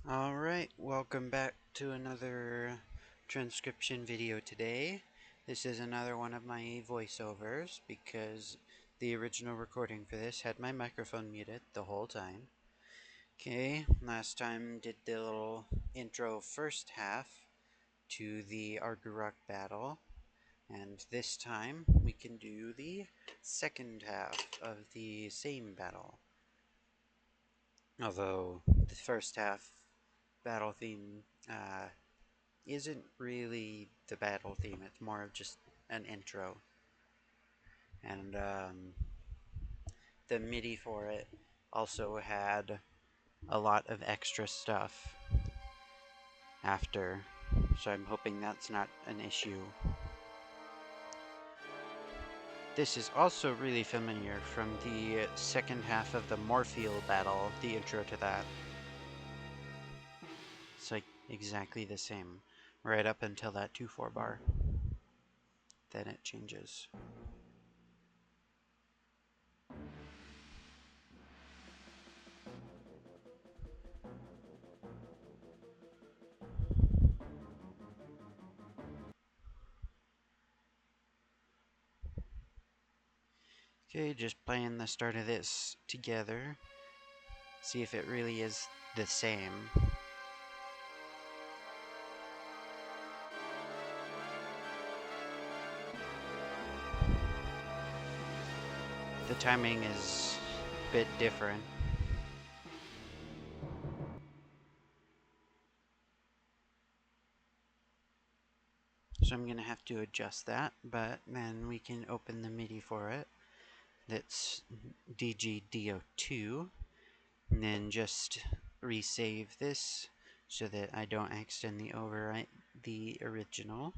Alright, welcome back to another transcription video today. This is another one of my voiceovers because the original recording for this had my microphone muted the whole time. Okay, last time did the little intro first half to the Argorok battle, and this time we can do the second half of the same battle. Although the first half battle theme isn't really the battle theme, it's more of just an intro. And the MIDI for it also had a lot of extra stuff after, so I'm hoping that's not an issue. This is also really familiar from the second half of the Morpheal battle, the intro to that. It's like exactly the same, right up until that 2/4 bar. Then it changes. Okay, just playing the start of this together. See if it really is the same. The timing is a bit different. So I'm going to have to adjust that, but then we can open the MIDI for it. That's DGDO2, and then just resave this so that I don't accidentally overwrite the original.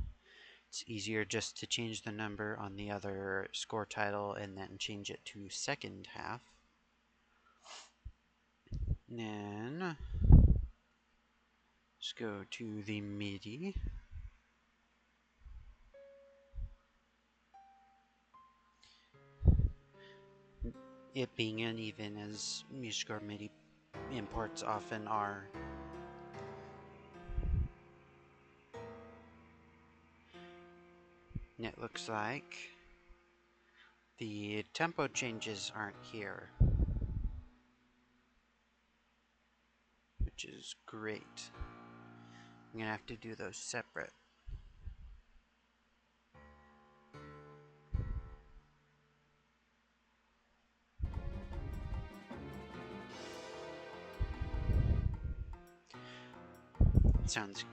It's easier just to change the number on the other score title and then change it to second half. And then let's go to the MIDI. It being uneven as MuseScore MIDI imports often are. And it looks like the tempo changes aren't here, which is great. I'm gonna have to do those separate. It sounds a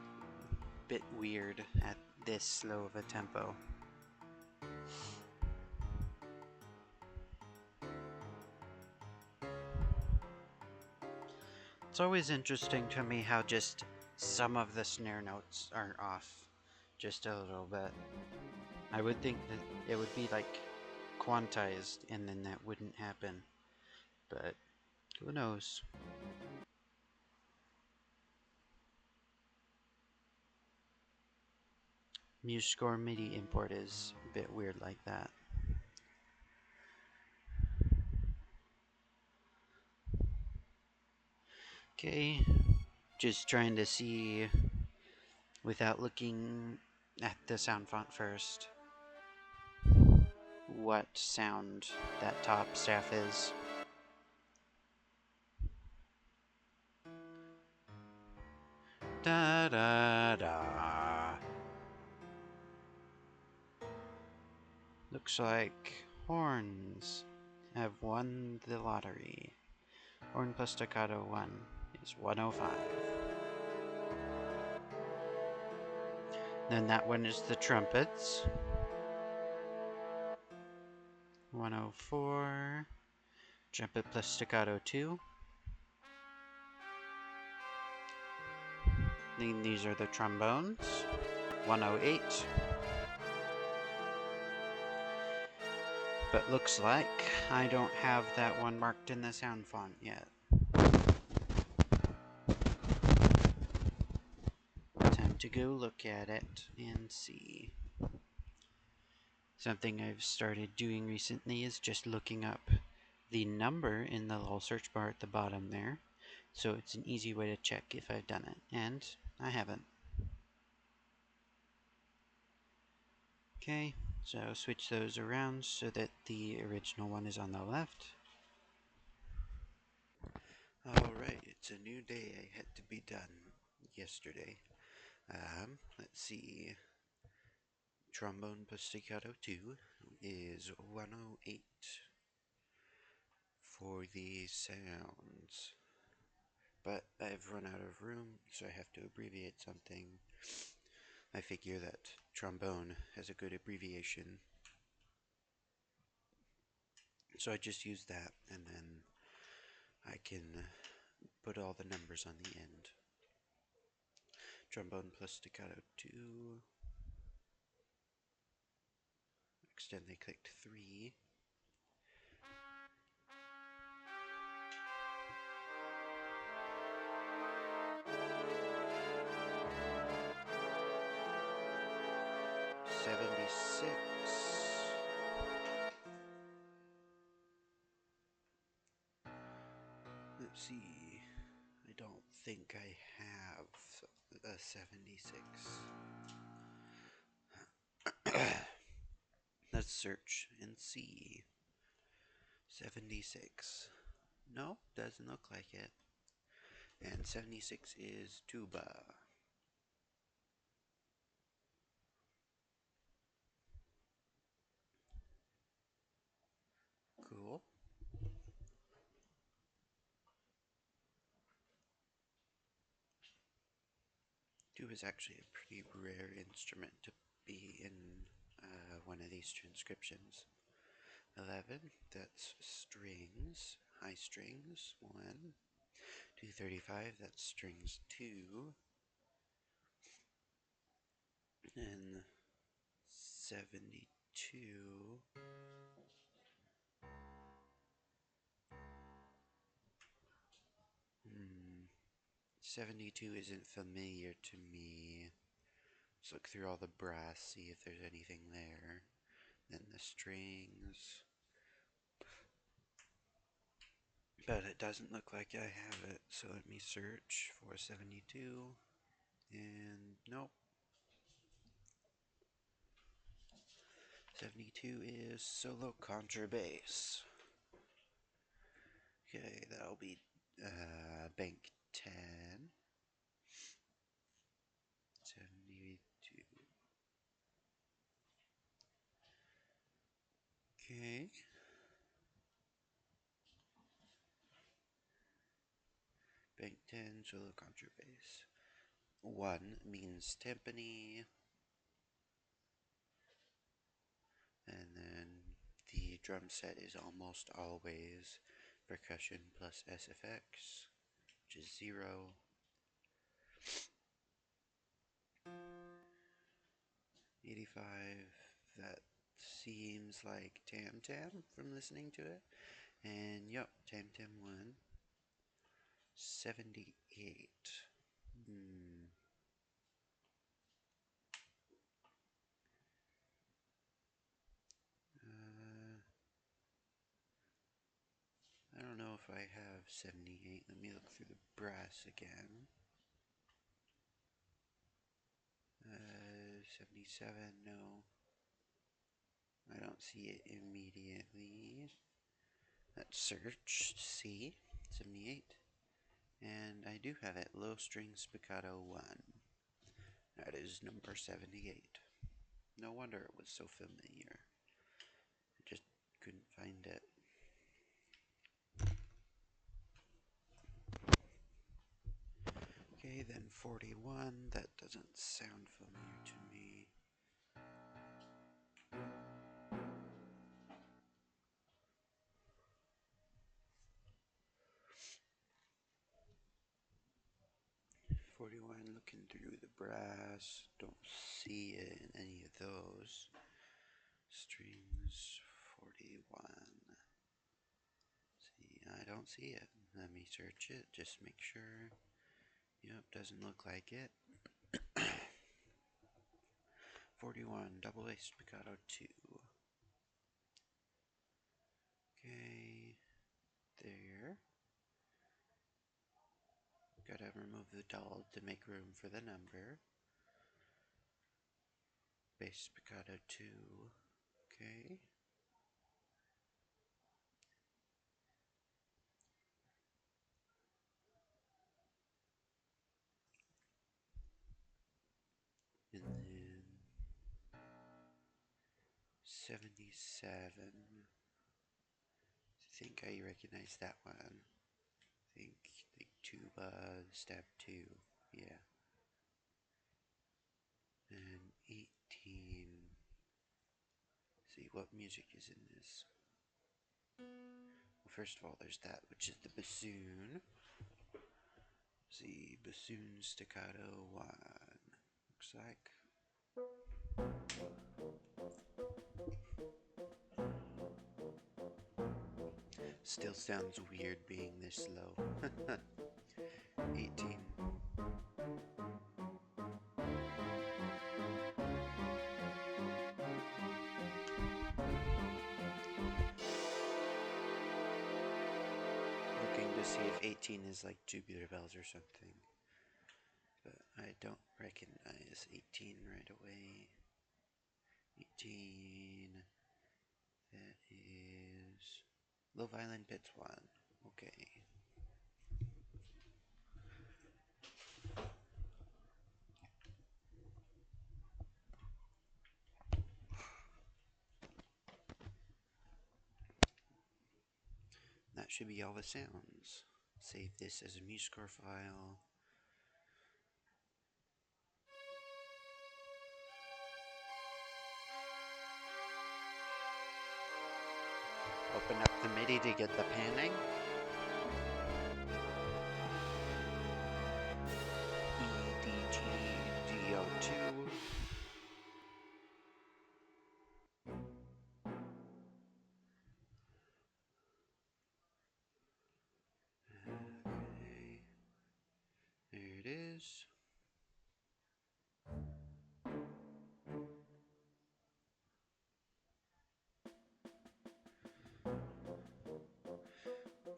bit weird at this slow of a tempo. It's always interesting to me how just some of the snare notes are off just a little bit. I would think that it would be like quantized and then that wouldn't happen, but who knows. MuseScore MIDI import is a bit weird like that. Okay, just trying to see without looking at the sound font first what sound that top staff is. Da da da. Looks like horns have won the lottery. Horn plus staccato 1 is 105. Then that one is the trumpets. 104. Trumpet plus staccato 2. Then these are the trombones. 108. But looks like I don't have that one marked in the sound font yet. Time to go look at it and see. Something I've started doing recently is just looking up the number in the little search bar at the bottom there. So it's an easy way to check if I've done it, and I haven't. Okay, so switch those around so that the original one is on the left. Alright, it's a new day. I had to be done yesterday. Let's see. Trombone plus staccato 2 is 108 for the sounds. But I've run out of room, so I have to abbreviate something. I figure that trombone has a good abbreviation. So I just use that, and then I can put all the numbers on the end. Trombone plus staccato 2. Accidentally clicked 3. Let's see. I don't think I have a 76. Let's search and see. 76. No, doesn't look like it. And 76 is tuba. Cool. Tuba is actually a pretty rare instrument to be in one of these transcriptions. 11, that's strings, high strings, 1. 235, that's strings 2. And 72. 72 isn't familiar to me. Let's look through all the brass, see if there's anything there. Then the strings. But it doesn't look like I have it, so let me search for 72. And nope. 72 is solo contrabass. Okay, that'll be bank 10. 72. Okay. Bank 10, solo contrabass. 1 means timpani. And then the drum set is almost always percussion plus SFX, which is 0. 85, that seems like Tam Tam from listening to it. And yup, Tam Tam 1. 78. I don't know if I have 78. Let me look through the brass again. 77, no. I don't see it immediately. Let's search, see, 78. And I do have it, low string spiccato 1. That is number 78. No wonder it was so familiar. I just couldn't find it. Okay, then 41. That doesn't sound familiar to me. 41, looking through the brass. Don't see it in any of those. Strings 41. See, I don't see it. Let me search it, just make sure. Yep, doesn't look like it. 41, double A spiccato 2. Okay, there. Gotta remove the doll to make room for the number. Bass spiccato 2. Okay. And then 77. I think I recognize that one. I think the tuba, step 2. Yeah. And 18. See, what music is in this? Well, first of all, there's that, which is the bassoon. See, bassoon staccato 1. Looks like. Still sounds weird being this low. 18. Looking to see if 18 is like Tubular Bells or something. But I don't recognize 18 right away. 18. That is Low Violin Bits 1. Okay. That should be all the sounds. Save this as a MuseScore file. Open up the MIDI to get the panning. EDGDO2. Okay. There it is.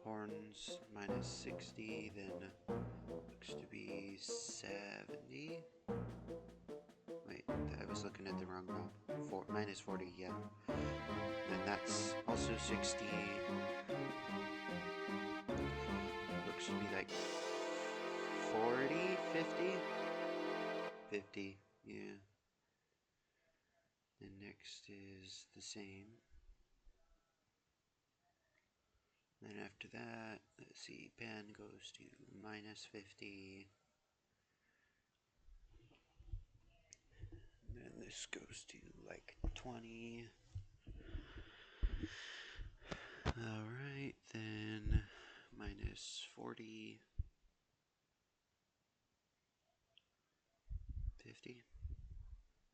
Horns minus 60, then looks to be 70. Wait, I was looking at the wrong knob. Minus 40, yeah. And that's also 60. Looks to be like 40, 50? 50, yeah. And next is the same. Then after that, let's see, pen goes to minus 50. And then this goes to like 20. Alright, then minus 40. 50.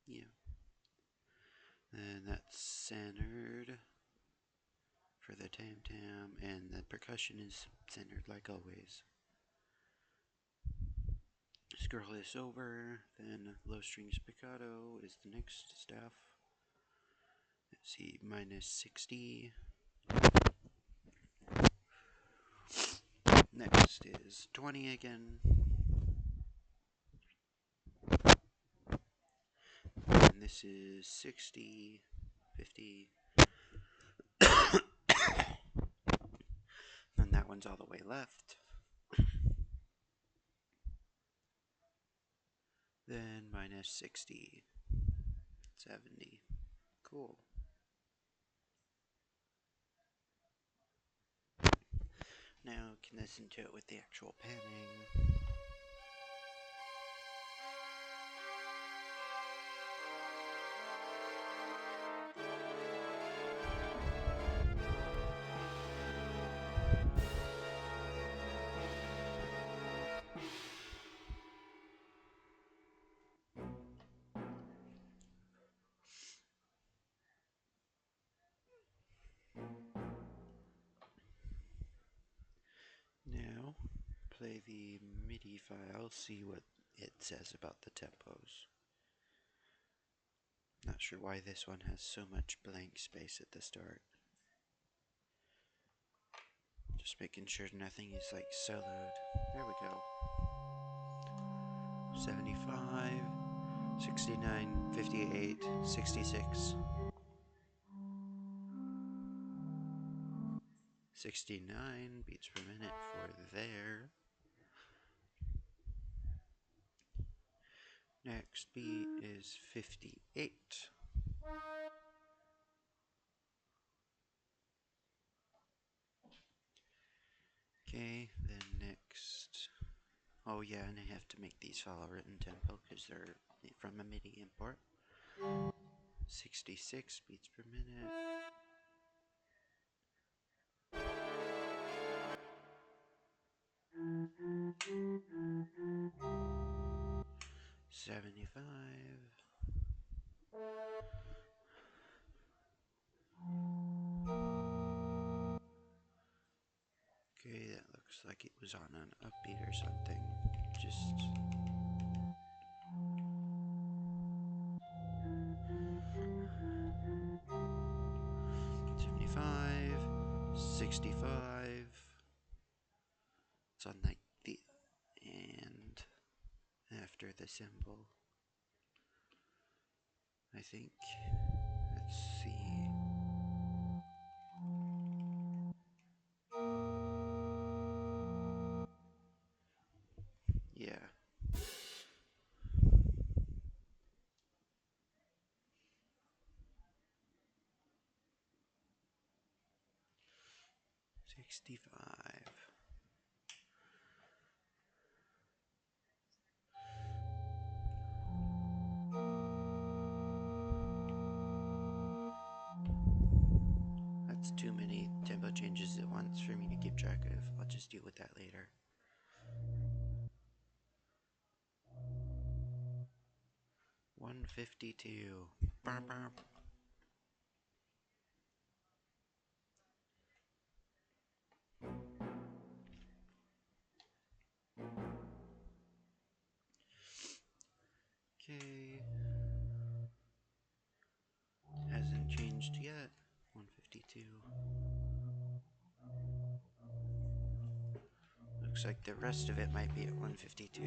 Yeah. And that's centered for the tam-tam, and the percussion is centered like always. Scroll this over, then low string spiccato is the next stuff. Let's see, minus 60. Next is 20 again. And this is 60, 50. And that one's all the way left. Then minus 60, 70. Cool. Now you can listen to it with the actual panning. Now, play the MIDI file, see what it says about the tempos. Not sure why this one has so much blank space at the start. Just making sure nothing is like soloed. There we go. 75, 69, 58, 66. 69 beats per minute for there. Next beat is 58. Okay, then next. Oh yeah, and I have to make these follow written tempo because they're from a MIDI import. 66 beats per minute. 75. Okay, that looks like it was on an upbeat or something. Just 75, 65. It's on like the and after the symbol, I think. Let's see. Yeah. $65. That's too many tempo changes at once for me to keep track of. I'll just deal with that later. 152. Burp, burp. Okay. Hasn't changed yet. 152. Looks like the rest of it might be at 152.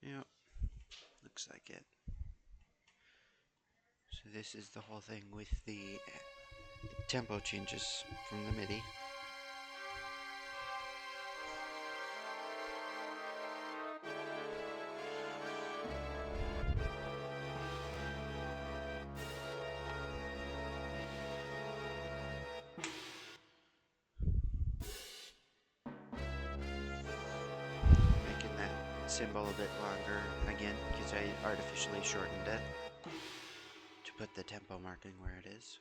Yep. Looks like it. So this is the whole thing with the tempo changes from the MIDI. Making that symbol a bit longer again because I artificially shortened it to put the tempo marking where it is.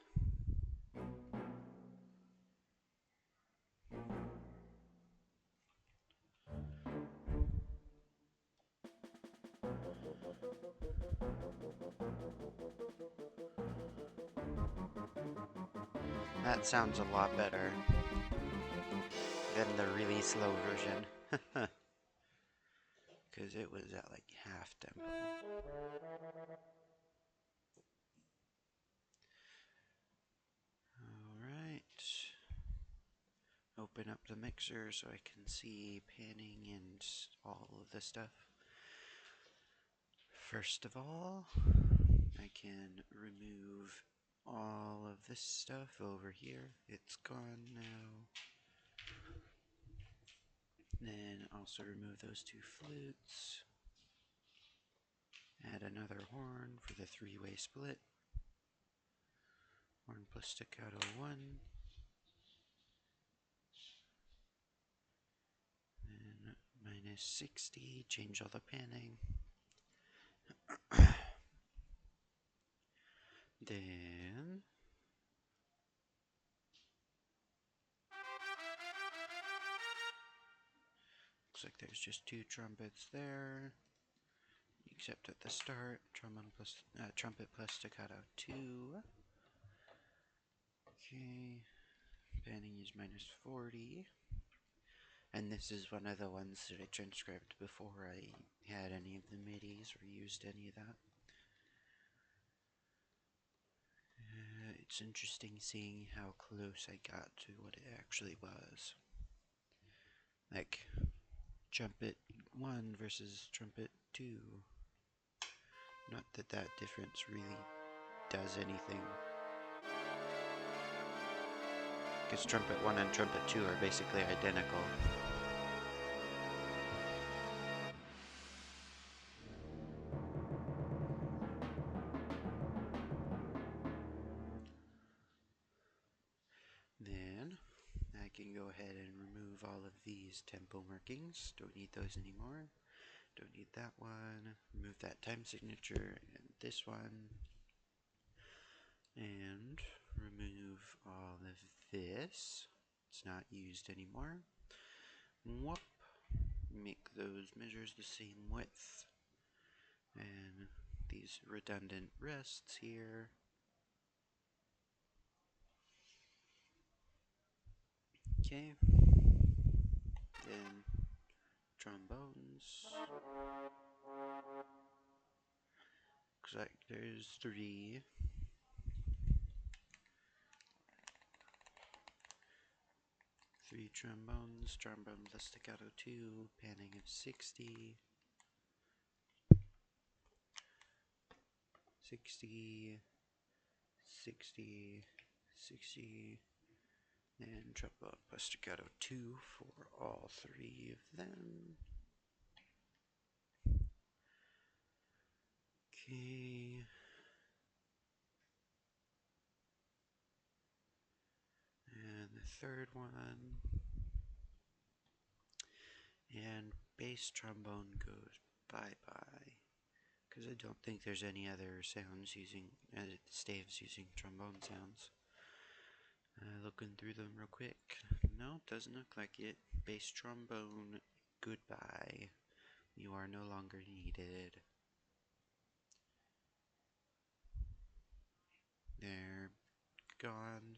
That sounds a lot better than the really slow version. Because it was at like half tempo. Alright. Open up the mixer so I can see panning and all of the stuff. First of all, I can remove all of this stuff over here. It's gone now. Then also remove those two flutes. Add another horn for the three-way split. Horn plus staccato 1. Then minus 60, change all the panning. Then looks like there's just two trumpets there. Except at the start, trumpet plus staccato 2. Okay, panning is minus 40. And this is one of the ones that I transcribed before I had any of the MIDIs or used any of that. It's interesting seeing how close I got to what it actually was. like trumpet 1 versus trumpet 2. Not that that difference really does anything, because trumpet 1 and trumpet 2 are basically identical. Then I can go ahead and remove all of these tempo markings. Don't need those anymore. Don't need that one. Remove that time signature and this one. And remove all of this. It's not used anymore. Whoop. Make those measures the same width. And these redundant rests here. Okay. Then trombones. Looks like there's 3. 3 trombones. Trombone plus staccato 2. Panning of 60. 60. 60. 60. And trombone plus staccato 2 for all 3 of them. Okay. And the third one. And bass trombone goes bye-bye. Because I don't think there's any other sounds using, staves using trombone sounds. Looking through them real quick. No, doesn't look like it. Bass trombone, goodbye. You are no longer needed. They're gone.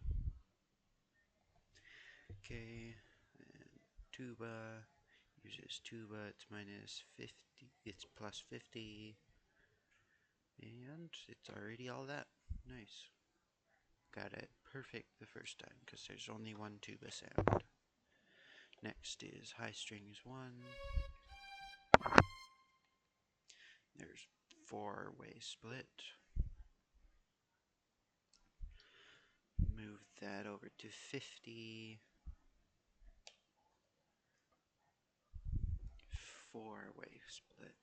Okay, and tuba uses tuba. It's minus 50. It's plus 50. And it's already all that. Nice. Got it perfect the first time because there's only one tuba sound. Next is high strings 1. There's 4-way split. Move that over to 50. 4-way split.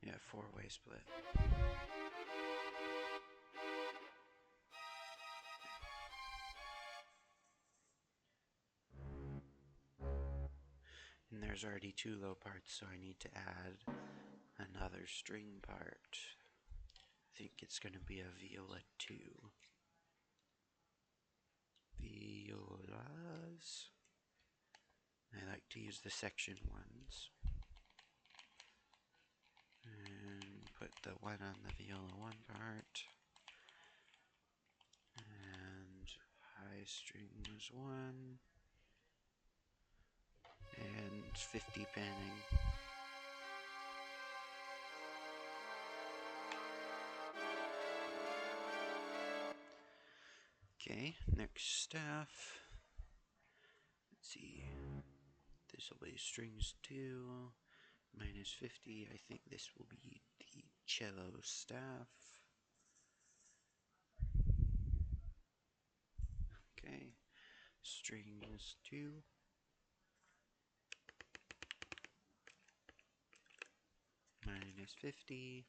Yeah, 4-way split. And there's already 2 low parts, so I need to add another string part. I think it's going to be a viola 2. Violas. I like to use the section ones. And put the 1 on the viola 1 part. And high strings 1. And 50 panning. Okay, next staff. Let's see. This will be strings 2. Minus 50. I think this will be the cello staff. Okay, strings 2. Minus 50.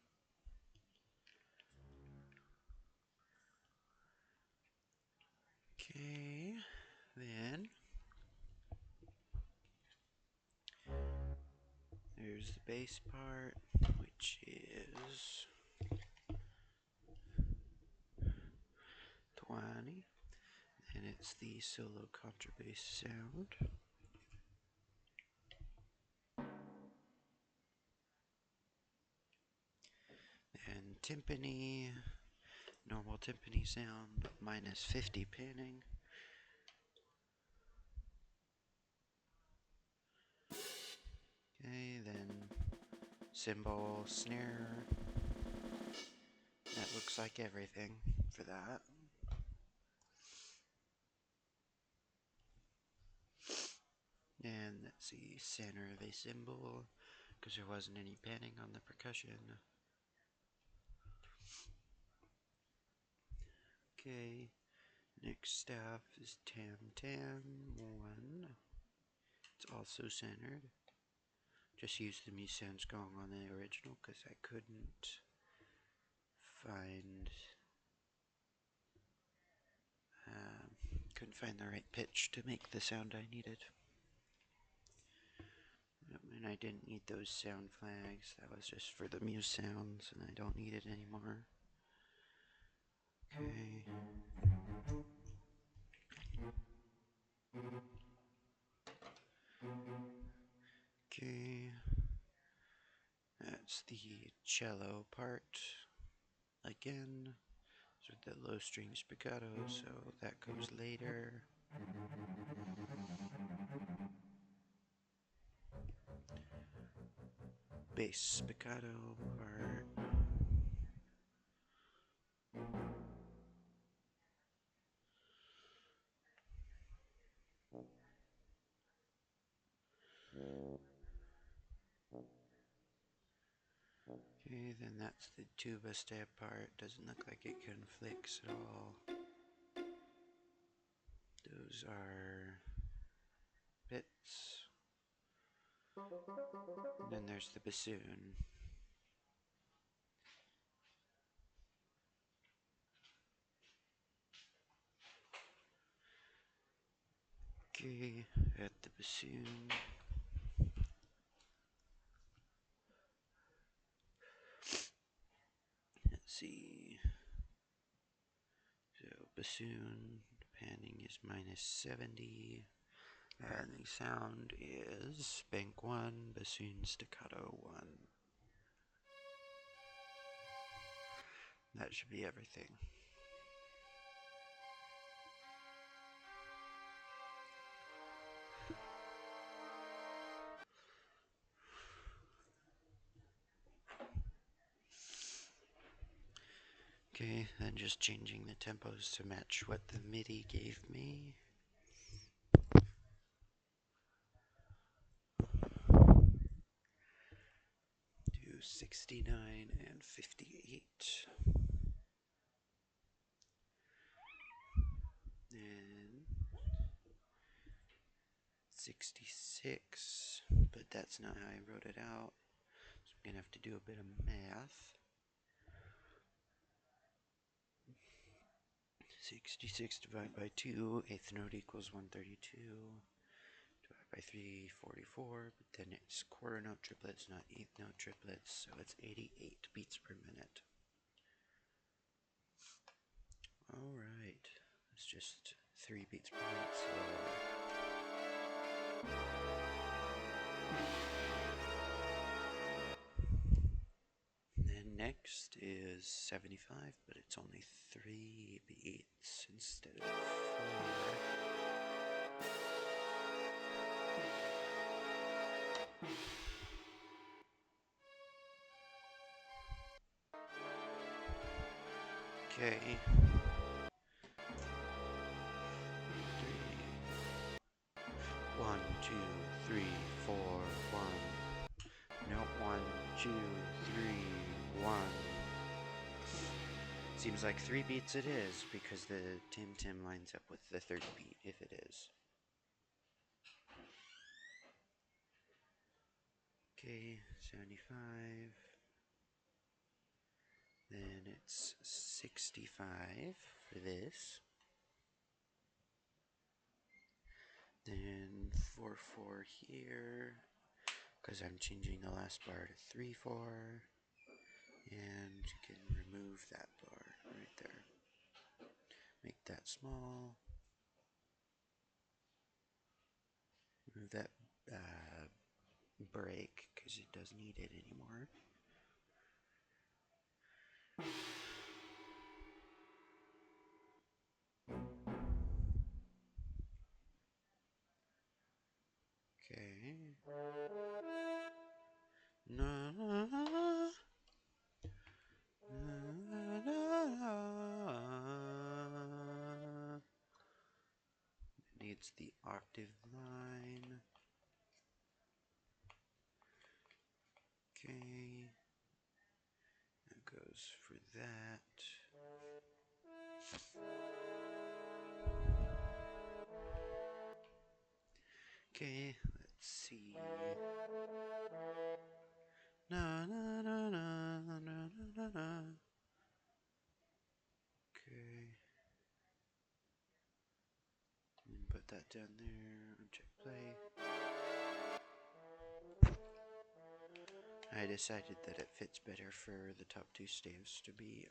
Okay, then there's the bass part, which is 20, and it's the solo contrabass sound. And timpani, normal timpani sound, minus 50 panning. Okay, then cymbal, snare. That looks like everything for for that. And let's see, center of a cymbal, because there wasn't any panning on the percussion. Okay, next staff is Tam Tam 1. It's also centered. Just used the Muse Sounds Gong on the original because I couldn't find the right pitch to make the sound I needed. And I didn't need those sound flags. That was just for the Muse sounds, and I don't need it anymore. Okay. Okay. That's the cello part. Again, with the low string spiccato, so that goes later. Bass spiccato part. Okay, then that's the tuba stab part. Doesn't look like it conflicts at all. Those are bits. And then there's the bassoon. Okay, at the bassoon. Let's see. So bassoon panning is -70. And the sound is spank 1, bassoon staccato 1. That should be everything. Okay, then just changing the tempos to match what the MIDI gave me. Do 69 and 58. And 66, but that's not how I wrote it out. So I'm going to have to do a bit of math. 66 divided by 2, eighth note equals 132. Divided by 3, 44, but then it's quarter note triplets, not eighth note triplets, so it's 88 beats per minute. Alright, it's just 3 beats per minute slower. Then next is 75, but it's only 3 beats instead of 4. Okay. 1, 2, 3, 4, 1. Nope, 1, 2, 3, 1. Seems like 3 beats it is, because the Tim Tim lines up with the third beat, if it is. Okay, 75. Then it's 65 for this. Then 4, 4 here, because I'm changing the last bar to 3, 4. And you can remove that bar right there. Make that small. Remove that break, because it doesn't need it anymore. Okay. Na, na, na, na, na. needs the octave line. Okay, that goes for that. Okay, let's see. Na na na na na na na na. Okay. And put that down there. Check play. I decided that it fits better for the top two staves to be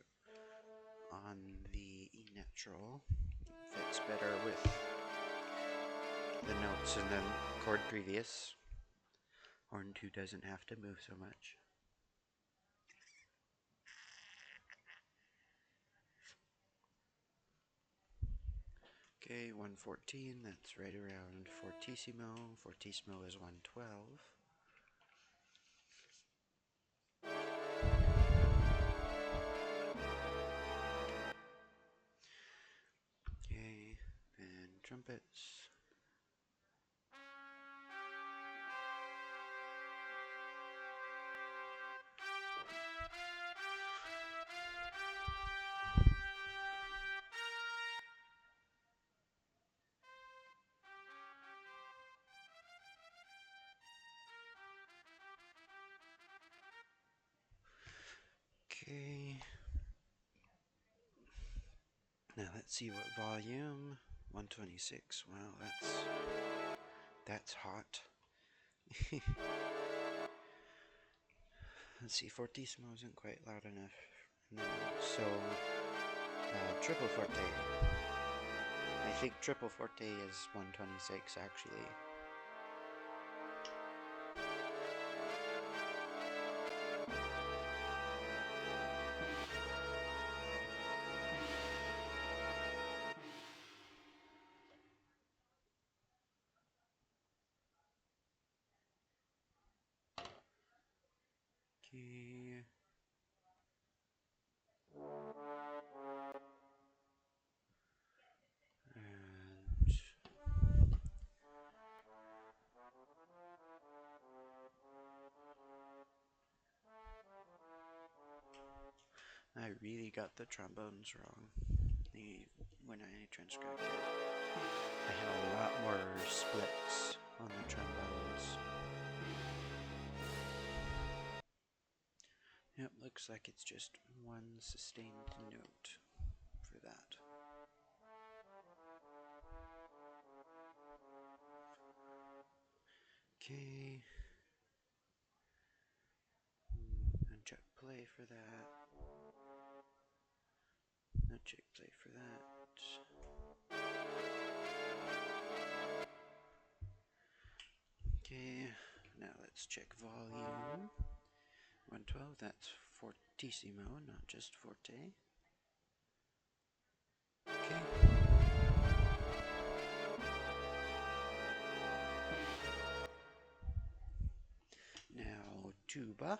on the E natural. Fits better with the notes in the chord previous. Horn 2 doesn't have to move so much. Okay, 114, that's right around fortissimo. Fortissimo is 112. Okay, and trumpets. Okay. Now let's see what volume. 126. Wow, that's hot. Let's see, fortissimo isn't quite loud enough. No, so triple forte. I think triple forte is 126 actually. Okay. And I really got the trombones wrong. When I transcribed it, I had a lot more splits on the trombones. Yep, looks like it's just one sustained note for that. Okay. And check play for that. No check play for that. Okay, now let's check volume. 112, that's fortissimo, not just forte. Okay. Now tuba.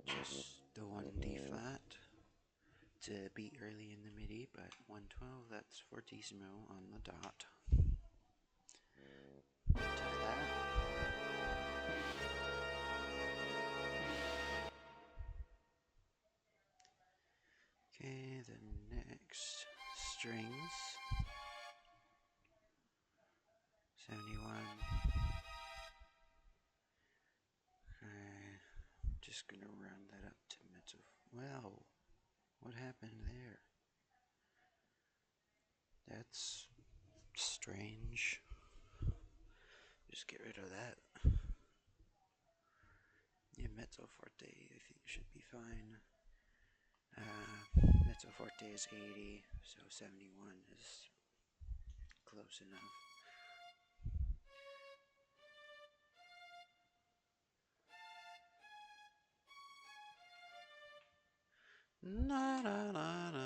Just the 1D flat. It's a beat early in the MIDI, but 112, that's fortissimo on the dot. Tie that. Okay, the next strings. 71. Okay, just gonna round that up to mezzo. Wow, what happened there? That's strange. Just get rid of that. Yeah, mezzo forte I think should be fine. Mezzo forte is 80, so 71 is close enough. Na na na na.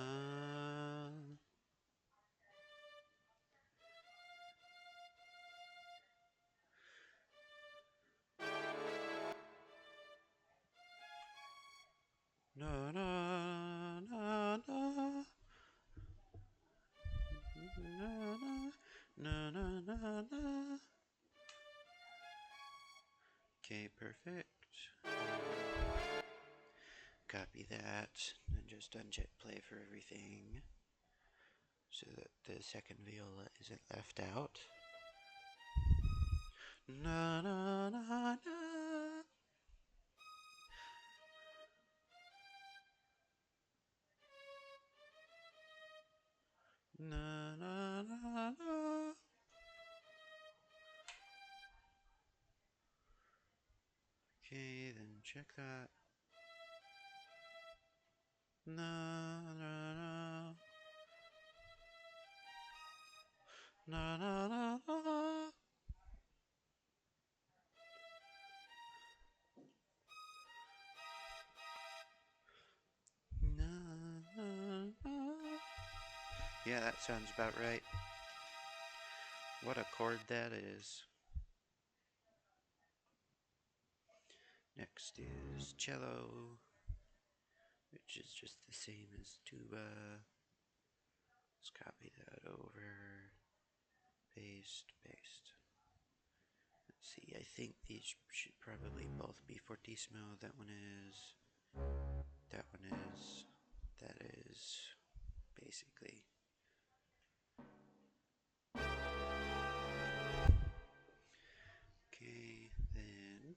Na na na na. Na na. Perfect. Copy that, and just unjet play for everything so that the second viola isn't left out. Na na na na. Na na na na. Okay, then check that. Na na na. Na na na na. Na na na. Yeah, that sounds about right. What a chord that is. Next is cello, which is just the same as tuba. Let's copy that over. Paste, paste. Let's see, I think these should probably both be fortissimo. That one is. That one is. That is. Basically. Okay, then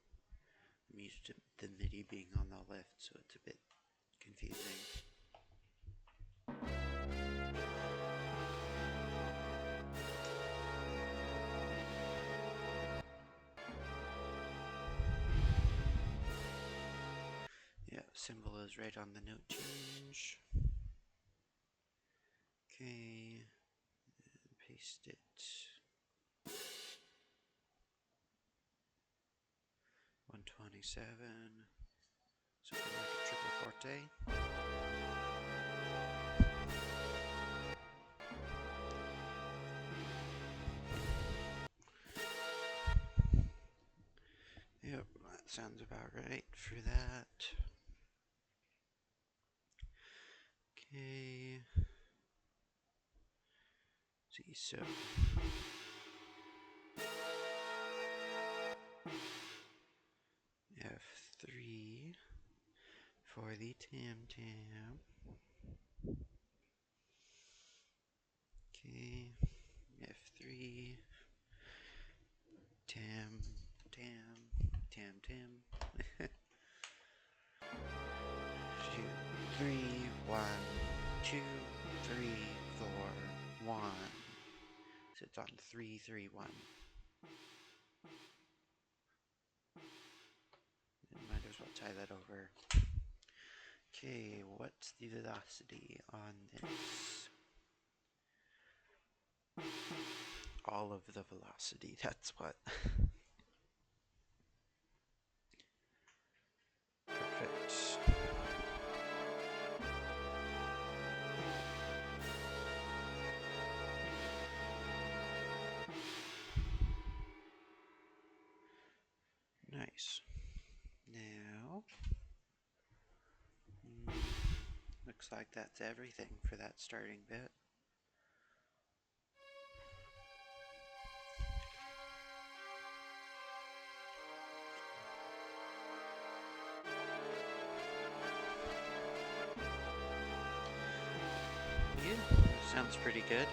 I'm used to the MIDI being on the left, so it's a bit confusing. Yeah, symbol is right on the note change. Okay, and paste it. 127. Something like a triple forte. Yep, that sounds about right for that. Okay. See, so F3 for the tam-tam. Okay, F3, tam, tam, tam. 2, 3, 1, 2, 3, 4, 1. So it's on 3, 3, 1. Might as well tie that over. Okay, what's the velocity on this? All of the velocity, that's what. Perfect. Nice. Now, looks like that's everything for that starting bit. Yeah, sounds pretty good.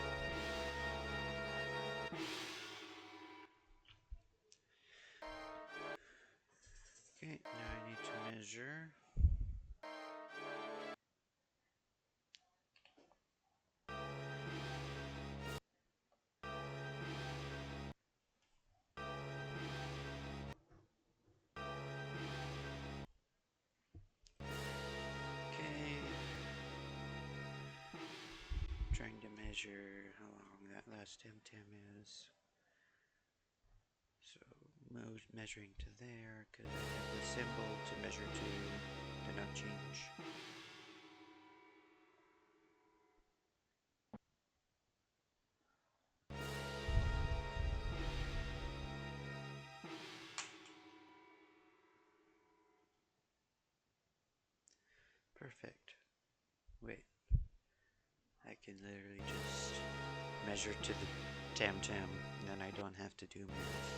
Okay, now I need to measure. Okay. Trying to measure how long that last tam-tam is. So, measuring to there, because I have the symbol to measure to the note change. Perfect. Wait. I can literally just measure to the tam-tam, and then I don't have to do math.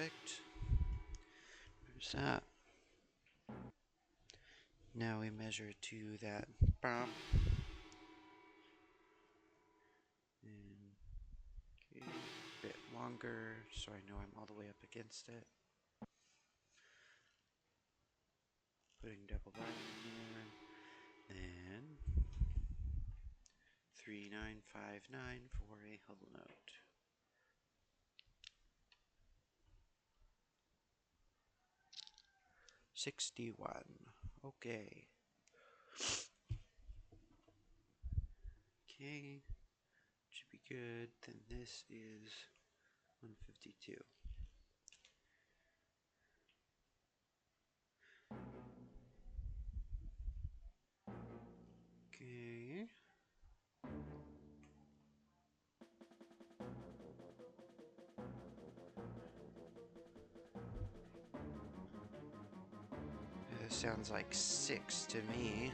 Perfect. There's that. Now we measure to that bump. And okay, a bit longer so I know I'm all the way up against it. Putting double bar in there. And 3959 for a whole note. $61. Okay. Okay. Should be good. Then this is 152. Okay. This sounds like 6 to me.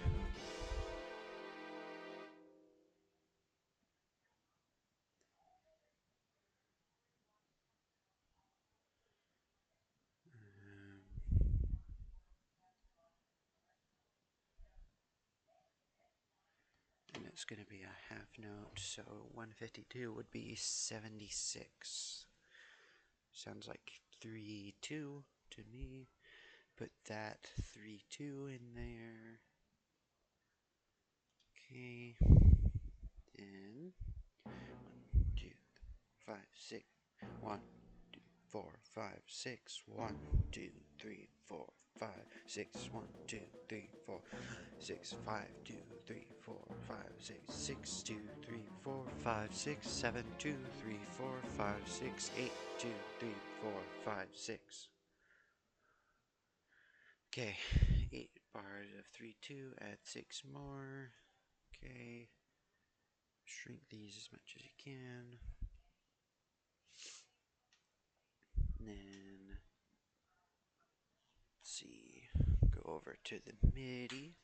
And it's going to be a half note, so 152 would be 76. Sounds like 3-2 to me. Put that 3-2 in there. Okay. Then 1, 2, 5, 6. 1, 2, 4, 5, 6. 1, 2, 3, 4, 5, 6. 1, 2, 3, 4, 6, 5, 2, 3, 4, 5, 6, 6, 2, 3, 4, 5, 6, 7, 2, 3, 4, 5, 6, 8, 2, 3, 4, 5, 6. Okay, 8 bars of 3, 2, add 6 more. Okay, shrink these as much as you can. And then, let's see, go over to the MIDI.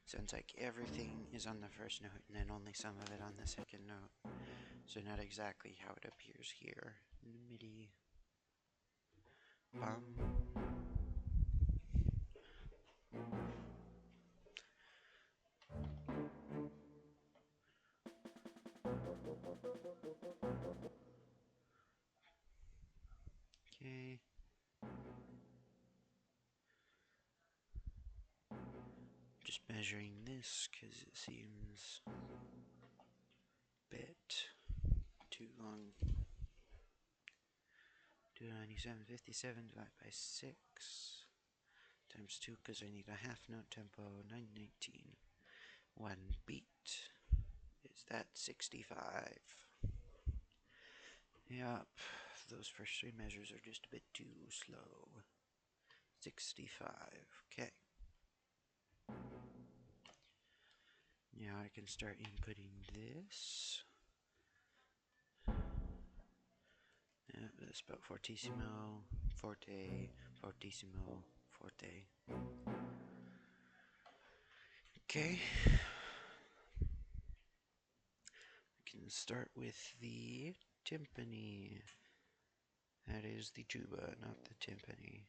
Sounds like everything is on the first note and then only some of it on the second note. So not exactly how it appears here in the MIDI. Okay. Just measuring this because it seems a bit too long. 297.57 divided by 6 times 2 because I need a half note tempo. 919. 1 beat. Is that 65? Yep. Those first 3 measures are just a bit too slow. 65. Okay. Now I can start inputting this. That's about fortissimo, forte, fortissimo, forte. Okay. I can start with the timpani. That is the tuba, not the timpani.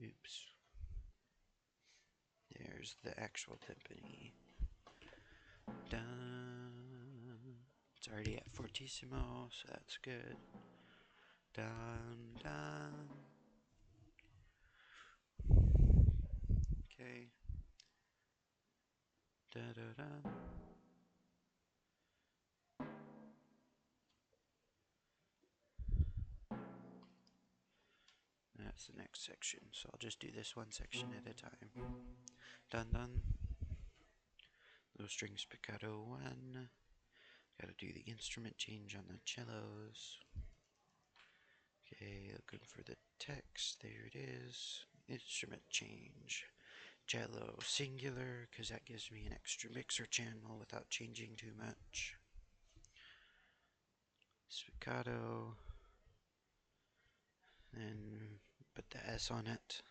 Oops. There's the actual timpani. Dun. It's already at fortissimo, so that's good. Dun, dun. Okay. Da da da. That's the next section, so I'll just do this one section at a time. Dun dun. Low string spiccato 1. Gotta do the instrument change on the cellos. Okay, looking for the text. There it is. Instrument change. Cello singular, because that gives me an extra mixer channel without changing too much. Spiccato. And put the S on it.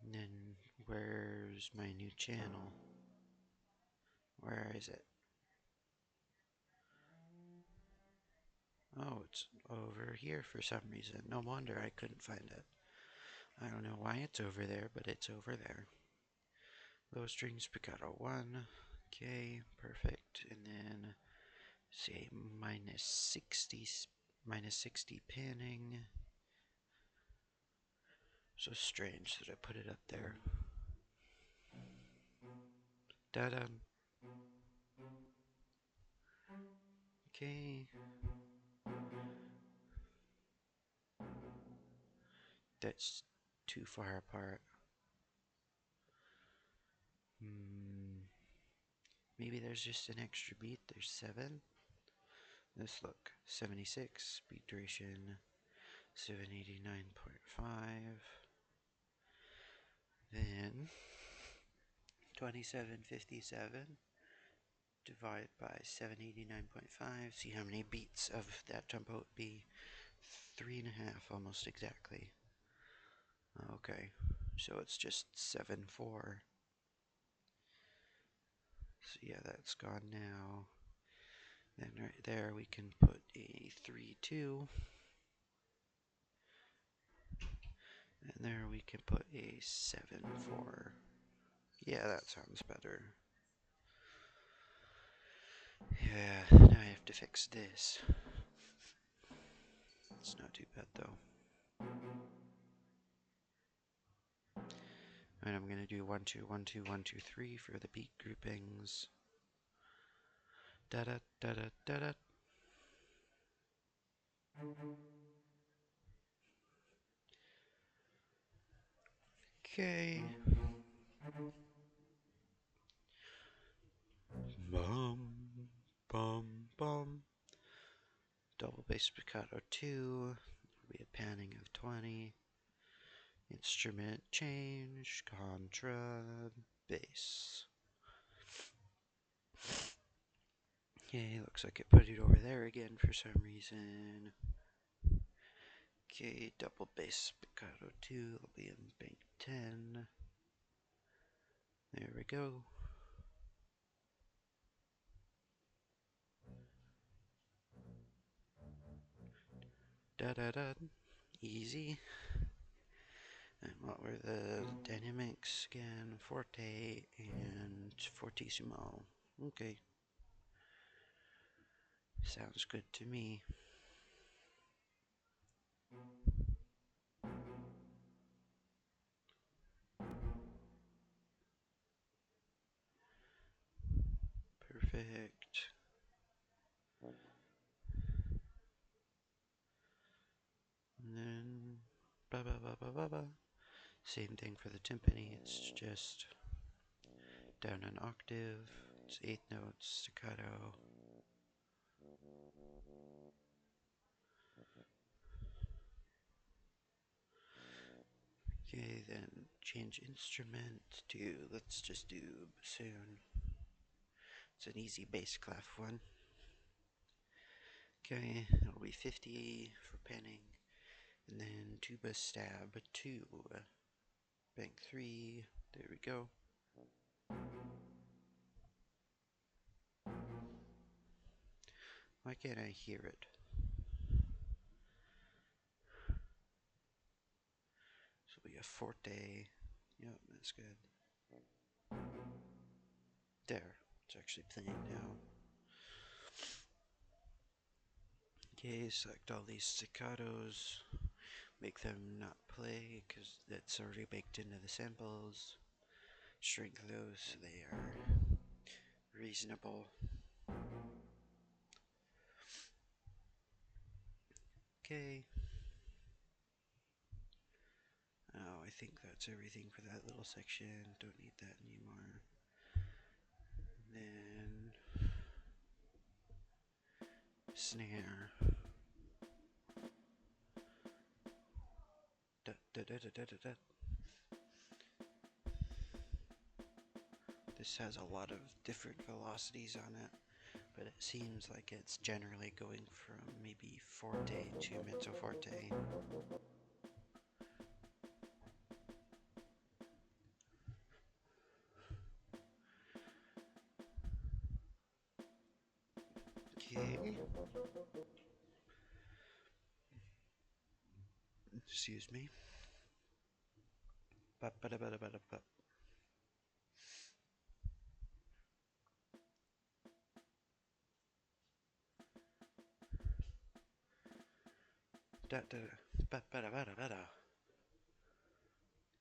And then where's my new channel? Where is it? Oh, it's over here for some reason. No wonder I couldn't find it. I don't know why it's over there, but it's over there. Low string spiccato 1. Okay, perfect. And then say minus 60 panning. So strange that I put it up there. Da-da. Okay. That's too far apart. Maybe there's just an extra beat. There's 7. Let's look. 76. Beat duration 789.5. Then 2757 divided by 789.5. See how many beats of that tempo would be. 3.5 almost exactly. Okay, so it's just 7/4. So yeah, that's gone now. Then right there we can put a 3/2. And there we can put a 7/4. Yeah, that sounds better. Yeah, now I have to fix this. It's not too bad though. And I'm gonna do 1 2 1 2 1 2 3 for the beat groupings. Da da da da da da. Okay. Bum bum bum. Double bass spiccato 2. There'll be a panning of 20. Instrument change, contra, bass. Okay, looks like it put it over there again for some reason. Okay, double bass spiccato 2 will be in bank 10. There we go. Da da da. Easy. And what were the dynamics again? Forte and fortissimo. Okay. Sounds good to me. Perfect. And then ba ba ba ba ba ba. Same thing for the timpani. It's just down an octave. It's 8 notes, staccato. Okay, then change instrument to, let's just do bassoon. It's an easy bass clef one. Okay, it'll be 50 for panning. And then tuba stab 2. Bank 3. There we go. Why can't I hear it? So we have forte. Yep, that's good. There, it's actually playing now. Okay, select all these staccatos. Make them not play because that's already baked into the samples. Shrink those so they are reasonable. Okay. Oh, I think that's everything for that little section. Don't need that anymore. And then snare. Da, da, da, da, da, da, da. This has a lot of different velocities on it, but it seems like it's generally going from maybe forte to mezzo forte. Okay. Excuse me. Ba-ba-da-ba-da-ba-da-ba. Da-da. Ba-ba-da-ba-da-ba-da.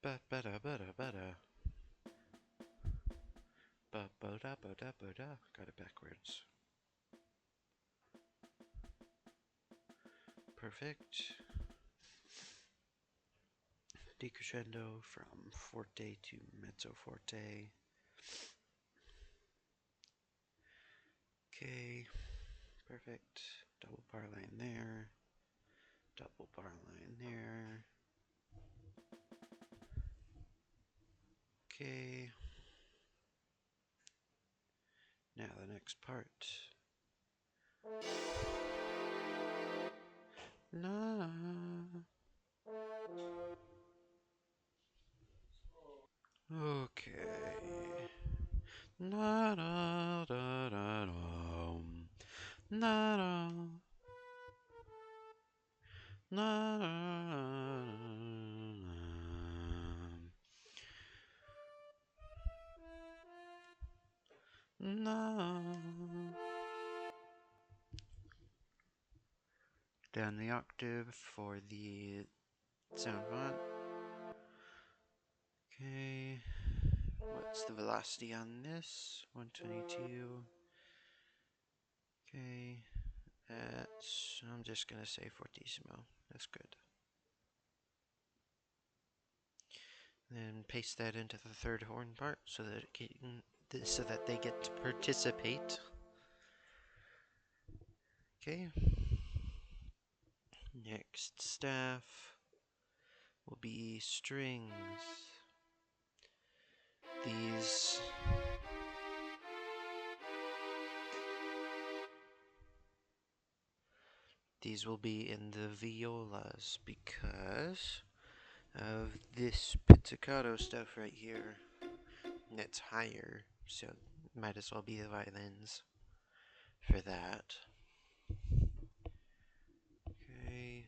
Ba-ba-da-ba-da-ba-da. Ba-ba-da-ba-da-ba-da. Got it backwards. Perfect. Decrescendo from forte to mezzo forte. Okay, perfect. Double bar line there. Double bar line there. Okay. Now the next part. Na. Okay. Na da da da da. Na da. Na da. Na. Down the octave for the sound font. Okay. What's the velocity on this? 122. Okay. That's, I'm just gonna say fortissimo. That's good. Then paste that into the third horn part so that it can, so that they get to participate. Okay. Next staff will be strings. These will be in the violas because of this pizzicato stuff right here. That's higher, so might as well be the violins for that. Okay.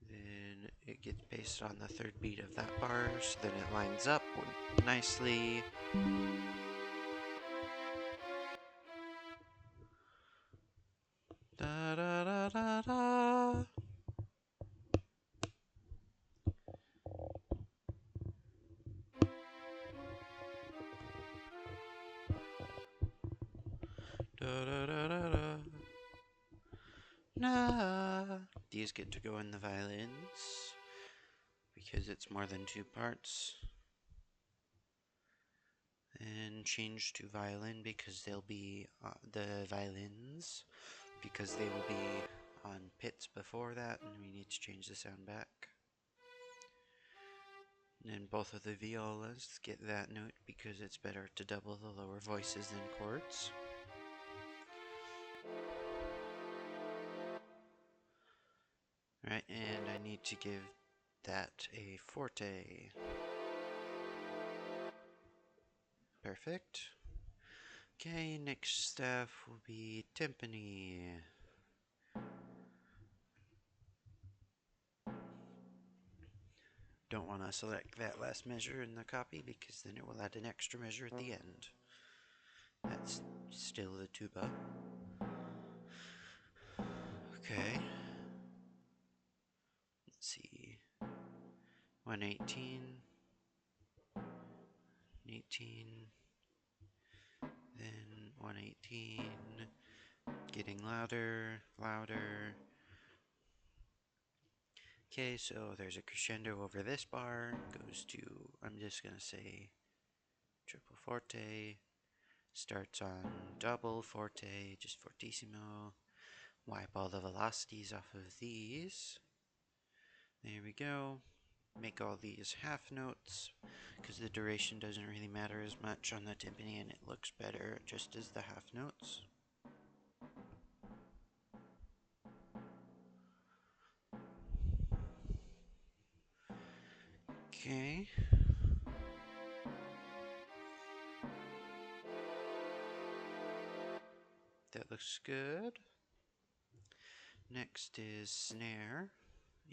Then it gets based on the third beat of that bar, so then it lines up nicely. Da da da da da. Da da da da da. Na. These get to go in the violins because it's more than two parts. And change to violin because they'll be the violins because they will be on pits before that, and we need to change the sound back. And then both of the violas get that note because it's better to double the lower voices than chords. Right, and I need to give that a forte. Perfect. Okay, next staff will be timpani. Don't want to select that last measure in the copy because then it will add an extra measure at the end. That's still the tuba. Okay. Let's see. 118. 18. Then 118. Getting louder, louder. Okay, so there's a crescendo over this bar. Goes to, I'm just going to say, triple forte. Starts on double forte, just fortissimo. Wipe all the velocities off of these. There we go. Make all these half notes because the duration doesn't really matter as much on the timpani and it looks better just as the half notes. Okay. looks good. Next is snare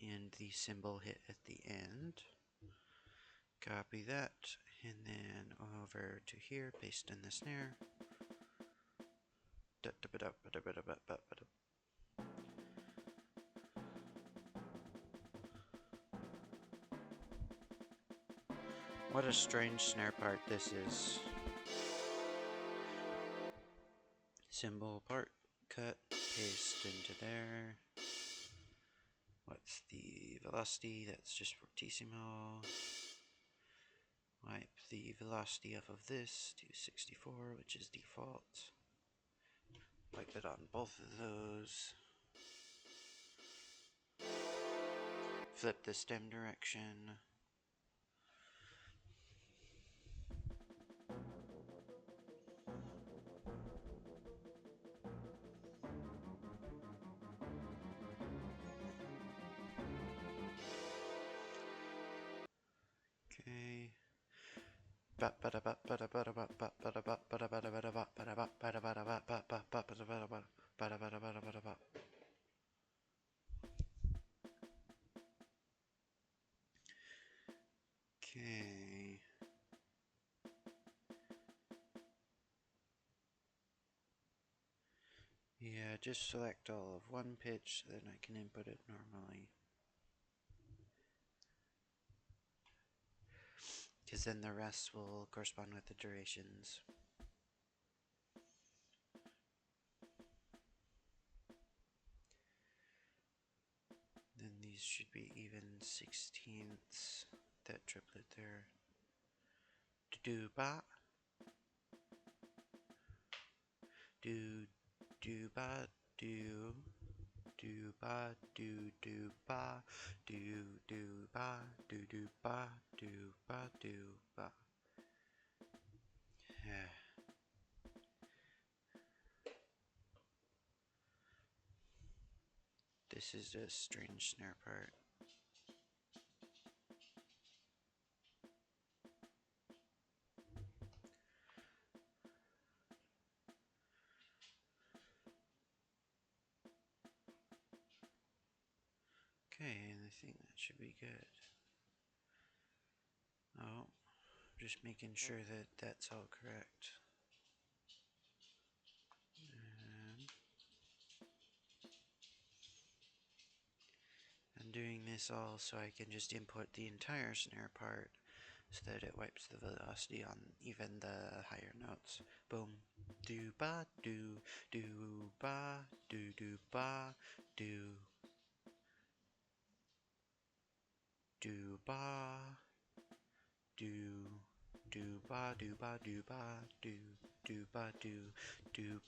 and the cymbal hit at the end. Copy that and then over to here, paste in the snare. What a strange snare part this is. Cymbal part, cut, paste into there. What's the velocity? That's just fortissimo. Wipe the velocity off of this to 64, which is default. Wipe it on both of those. Flip the stem direction. Okay. Okay. Yeah, just select all of one pitch, so then I can input it normally. Because then the rest will correspond with the durations. Then these should be even 16ths. That triplet there. Do ba. Do ba do. Do ba do ba do ba do ba. Yeah. This is a strange snare part. Okay, and I think that should be good. Oh, just making sure that that's all correct. And I'm doing this all so I can just input the entire snare part so that it wipes the velocity on even the higher notes. Boom. Do ba do ba do ba do ba do ba do ba do ba do ba do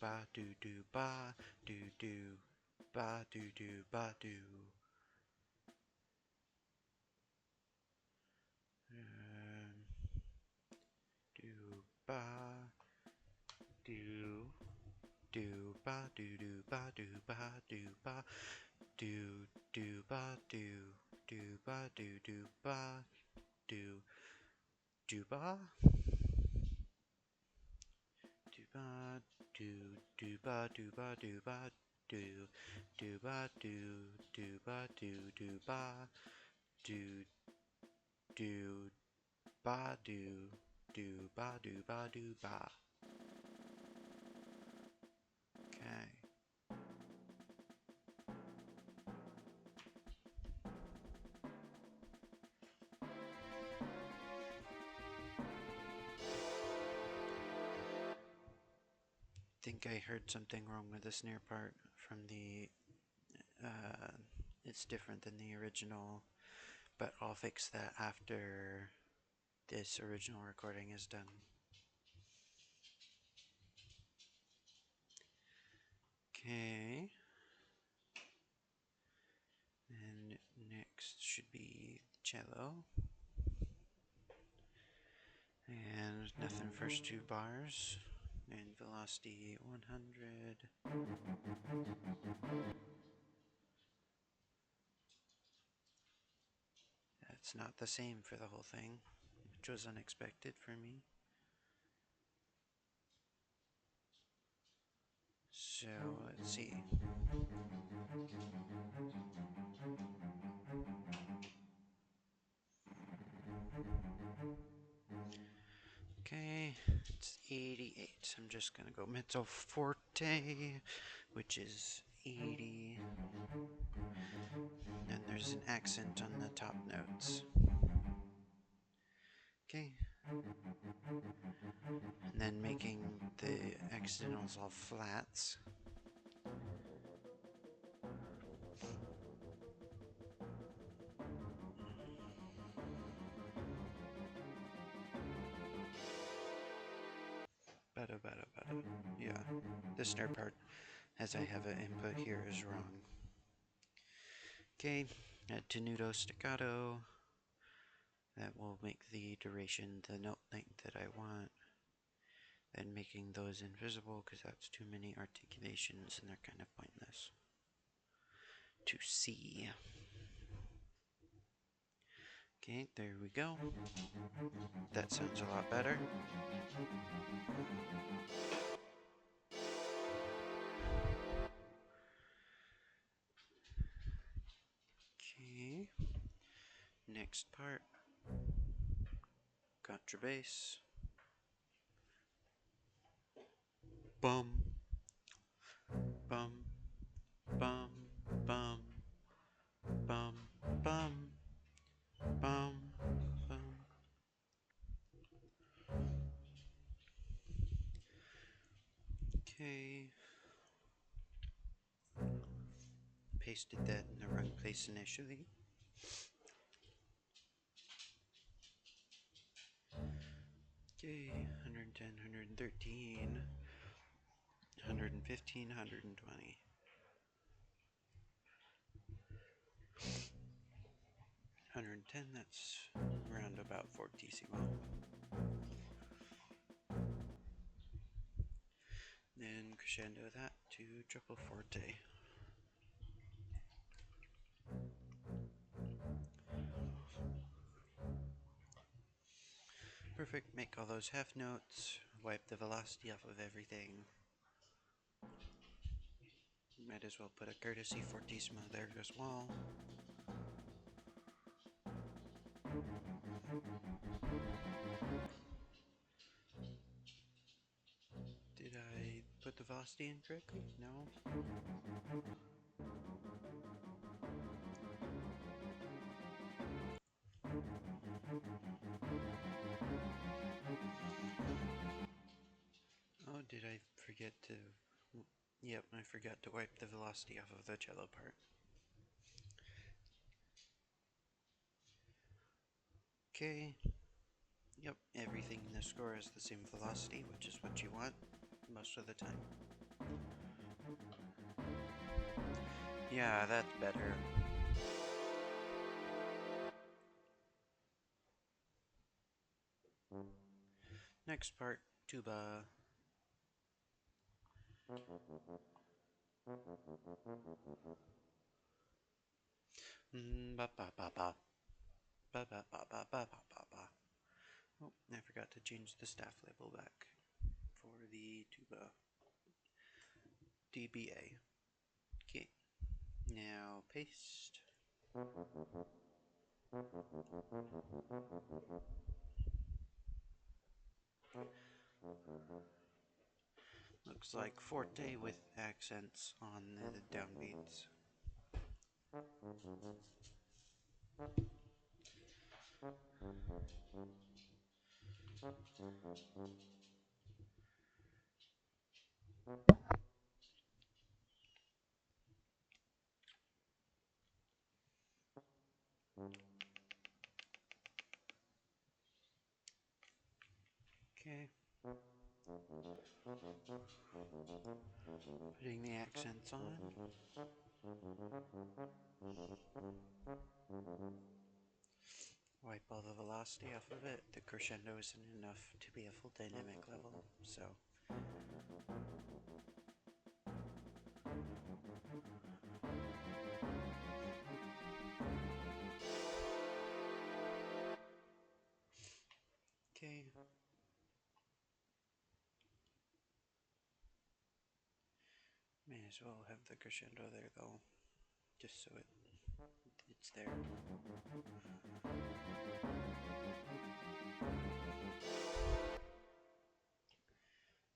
ba do ba do ba do ba do. Do ba do ba do ba do ba do ba do ba do ba do ba do ba do ba do ba do ba do ba do ba do ba do ba do ba do ba do ba do ba. Okay. Think I heard something wrong with the snare part from the it's different than the original, but I'll fix that after this original recording is done. Okay. And next should be cello. And nothing first two bars. And velocity 100. That's not the same for the whole thing, which was unexpected for me. So, let's see. Okay, it's 88. I'm just gonna go mezzo forte, which is 80. And there's an accent on the top notes. Okay. And then making the accidentals all flats. Bada bada bada. Yeah, the snare part, as I have an input here, is wrong. Okay, add tenuto staccato. That will make the duration the note length that I want. And making those invisible because that's too many articulations and they're kind of pointless to see. Okay, there we go. That sounds a lot better. Okay, next part, contrabass. Bum, bum, bum, bum, bum, bum, bum, bum. Okay. Pasted that in the wrong place initially. Okay, 110, 113, 115, 120. 110, that's around about 40 decibel. Then crescendo that to triple forte. Perfect, make all those half notes, wipe the velocity off of everything. Might as well put a courtesy fortissimo there as well. Did I put the velocity in correctly? No? Oh, did I forget to... Yep, I forgot to wipe the velocity off of the cello part. Okay. Yep, everything in the score has the same velocity, which is what you want most of the time. Yeah, that's better. Next part, tuba. Ba ba ba ba. Ba ba ba ba ba ba ba ba. Oh, I forgot to change the staff label back for the tuba. DBA. Okay. Now paste. Looks like forte with accents on the downbeats. Okay. Putting the accents on. Wipe all the velocity off of it. The crescendo isn't enough to be a full dynamic level, so. Okay. as well have the crescendo there though, just so it's there.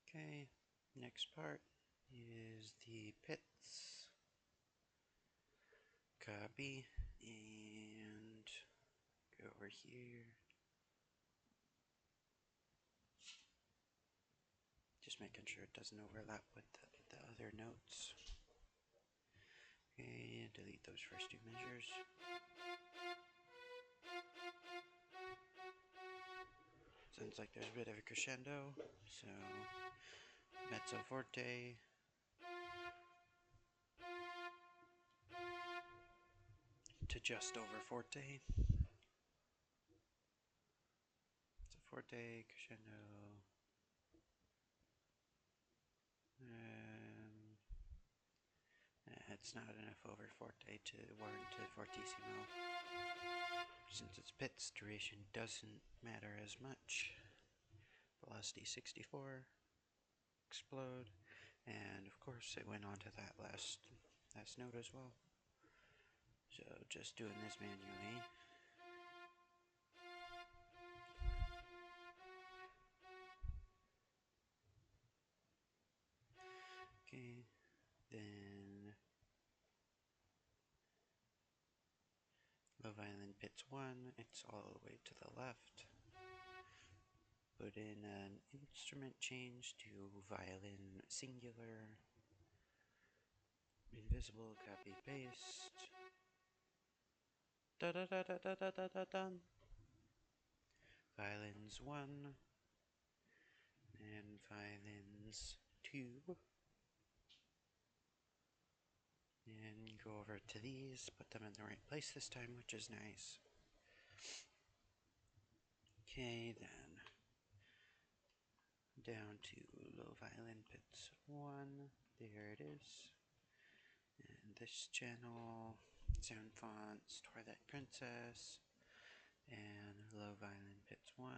Okay, next part is the pits. Copy and go over here. Just making sure it doesn't overlap with the other notes. Okay, delete those first two measures. Sounds like there's a bit of a crescendo, so mezzo forte, to just over forte. So forte, crescendo, it's not enough over forte to warrant a fortissimo. Since it's pits, duration doesn't matter as much. Velocity 64, explode, and of course it went on to that last note as well. So just doing this manually. Okay, then low violin pits 1, it's all the way to the left. Put in an instrument change to violin singular. Invisible, copy, paste. Da da da da da da da da da. Violins 1 and violins 2. And go over to these, put them in the right place this time, which is nice. Okay, then down to low violin pits 1. There it is. And this channel, sound fonts, Twilight Princess, and low violin pits 1.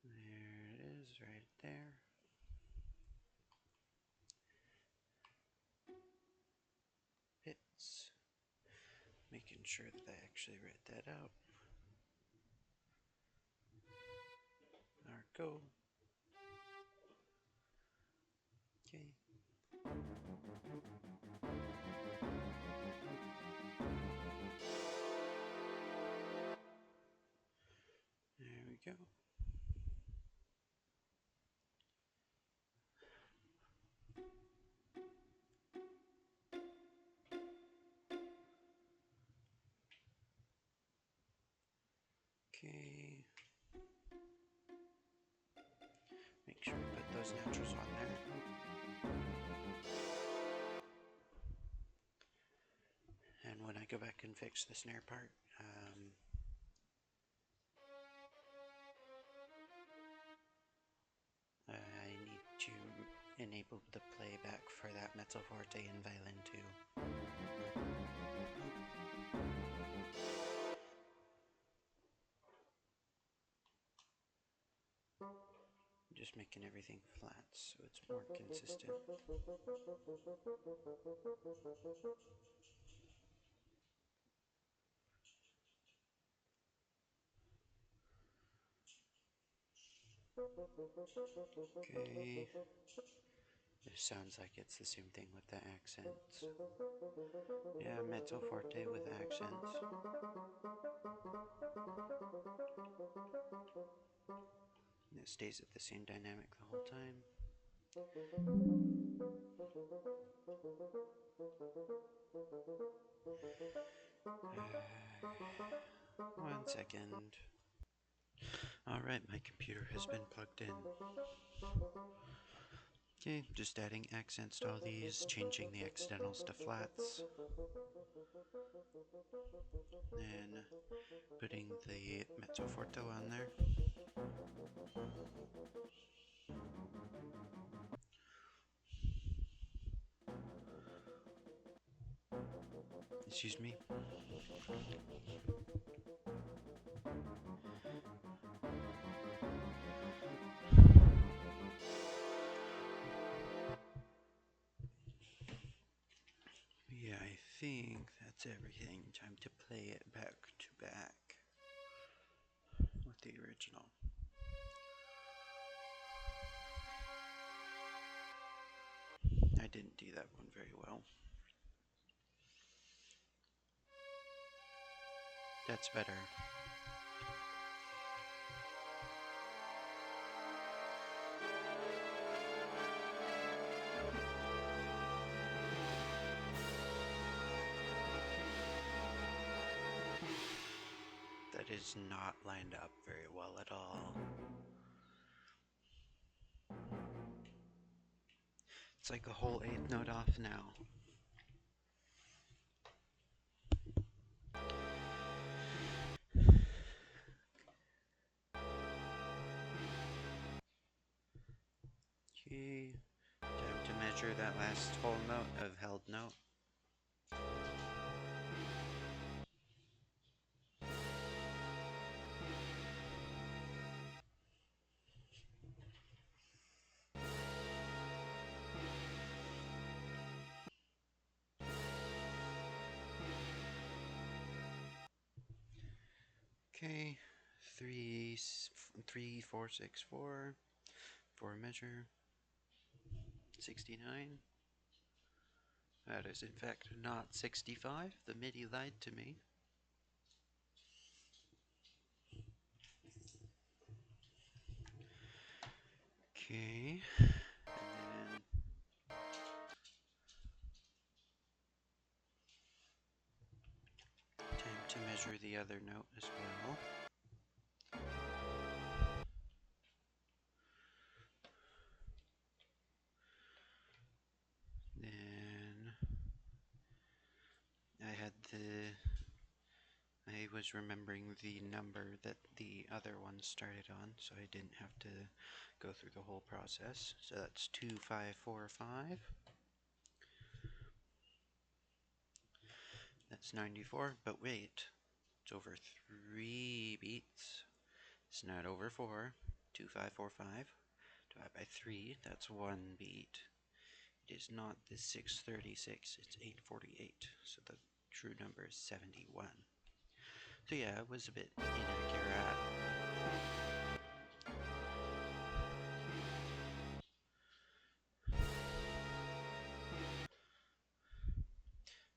There it is, right there. Pits. Making sure that I actually read that out. Arco. Okay. There we go. Okay. Make sure we put those naturals on there. And when I go back and fix the snare part, I need to enable the playback for that mezzo forte and violin too. Just making everything flat so it's more consistent. Okay. This sounds like it's the same thing with the accents. Yeah, mezzo forte with accents. And it stays at the same dynamic the whole time. One second. Alright, my computer has been plugged in. Okay, just adding accents to all these, changing the accidentals to flats. Then putting the mezzo forte on there. Excuse me. think that's everything. Time to play it back to back with the original. I didn't do that one very well. That's better. That is not lined up very well at all. It's like a whole 8th note off now. Okay, time to measure that last whole note of held note. Okay, 3, 3, 4, 6, 4, 4 measure, 69. That is in fact not 65. The MIDI lied to me. Okay, and then time to measure the other note as well. Then I was remembering the number that the other one started on, so I didn't have to go through the whole process. So that's 2, 5, 4, 5. That's 94, but wait, it's over 3 beats. It's not over 4. 2, 5, 4, 5. Divide by 3, that's 1 beat. It is not the 636, it's 848. So the true number is 71. So yeah, it was a bit inaccurate.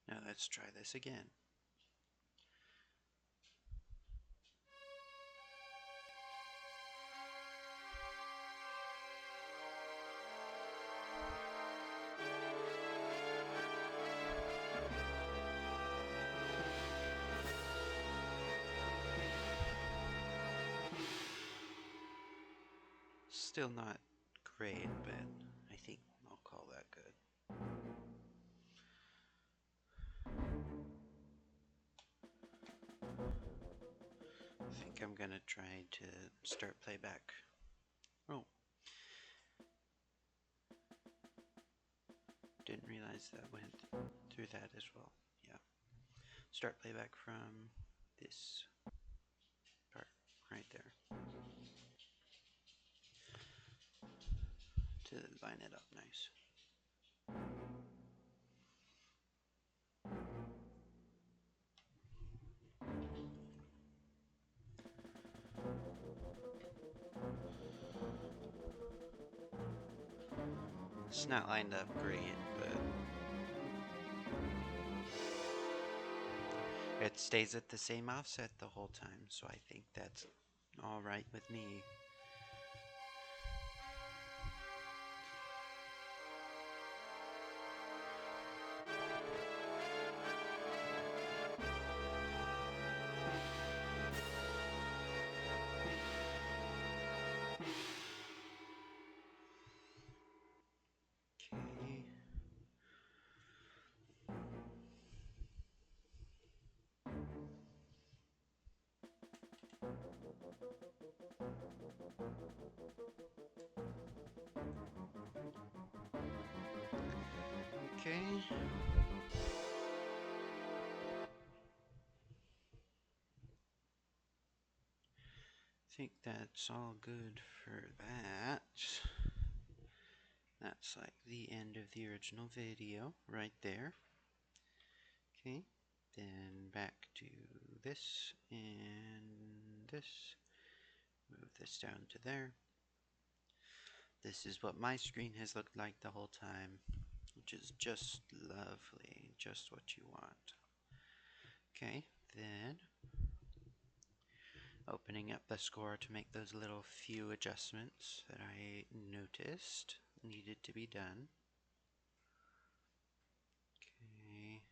Now let's try this again. Still not great, but I think I'll call that good. I think I'm gonna try to start playback. Oh. Didn't realize that went through that as well. Yeah. Start playback from this part right there to line it up nice. It's not lined up great, but it stays at the same offset the whole time, so I think that's alright with me. Okay. I think that's all good for that. That's like the end of the original video right there. Okay, then back to this and this. Move this down to there. This is what my screen has looked like the whole time, which is just lovely, just what you want. Okay, then opening up the score to make those little few adjustments that I noticed needed to be done. Okay,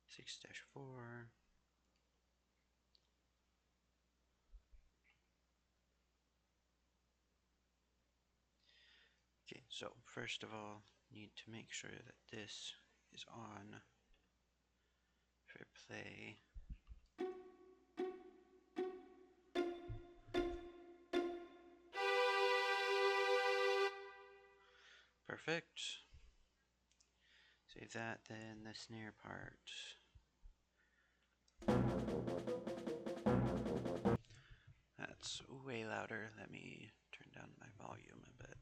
6-4. Okay, so first of all, need to make sure that this is on for play. Perfect. Save that, then the snare part. That's way louder. Let me turn down my volume a bit.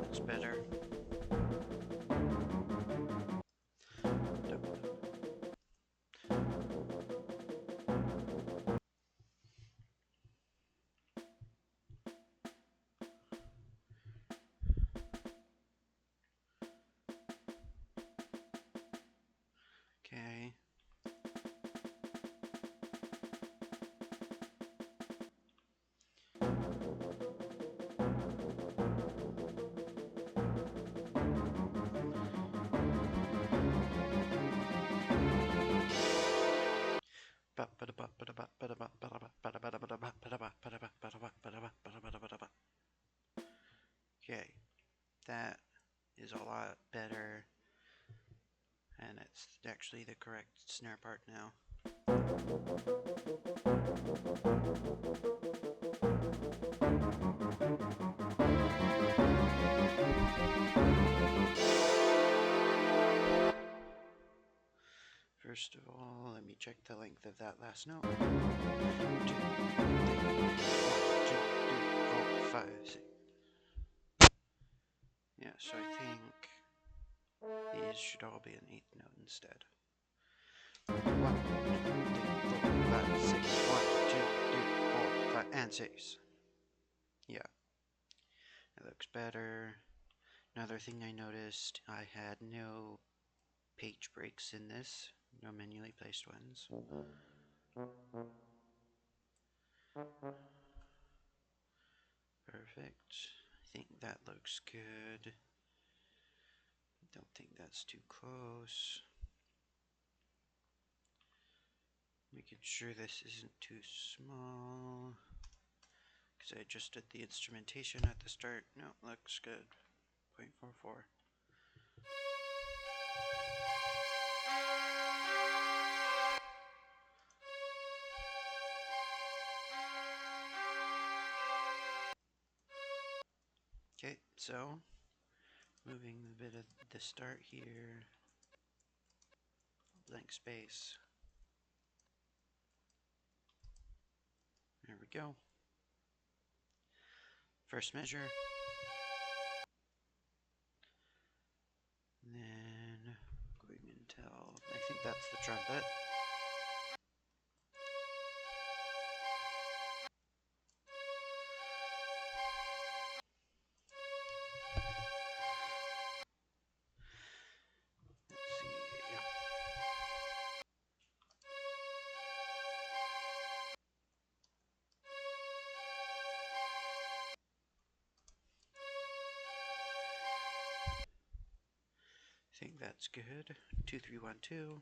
That's better. Okay. Okay, that is a lot better, and it's actually the correct snare part now. First of all, let me check the length of that last note. 1, 2, 3, 4, 5, 6. Yeah, so I think these should all be an eighth note instead. 1, 2, 3, 4, 5, 6. 1, 2, 3, 4, 5, and 6. Yeah, it looks better. Another thing I noticed, I had no page breaks in this, no manually placed ones. Perfect. I think that looks good. Don't think that's too close. Making sure this isn't too small, because I adjusted the instrumentation at the start. No, looks good. 0.44. Okay, so moving a bit of the start here, blank space. There we go. First measure. And then going until, I think that's the trumpet. I think that's good. 2312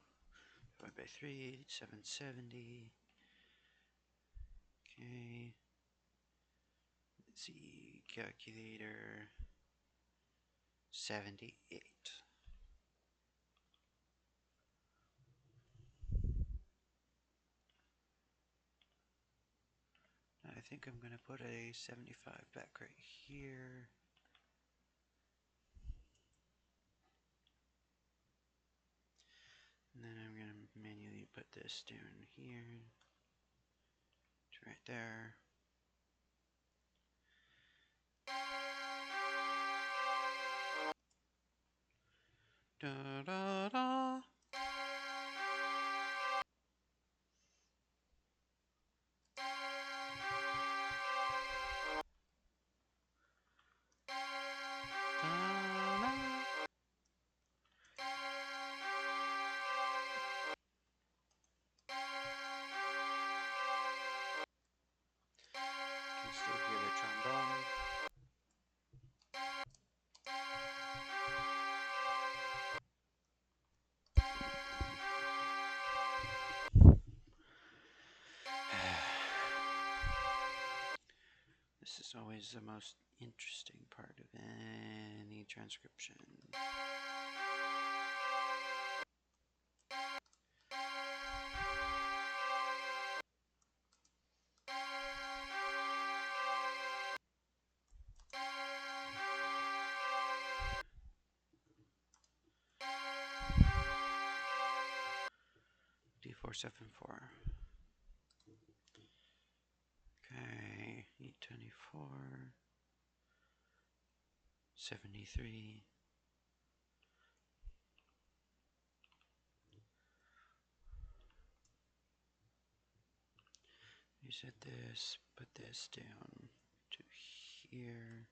divided by 3, 770. Okay. Let's see, calculator. 78. I think I'm gonna put a 75 back right here. And then I'm going to manually put this down here to right there. Da da da. Can still hear the trombone. This is always the most interesting part of any transcription. D474. Okay, E24, 73. You set this, put this down to here.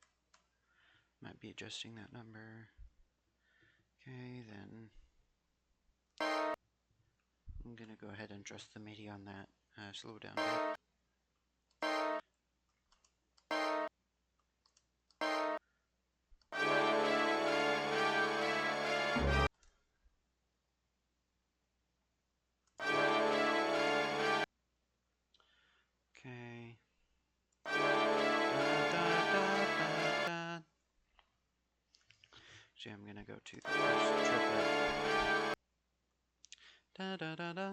Might be adjusting that number. Okay, then I'm gonna go ahead and trust the MIDI on that. Slow down a bit. Okay. So I'm gonna go to the first triplet. Da da da da.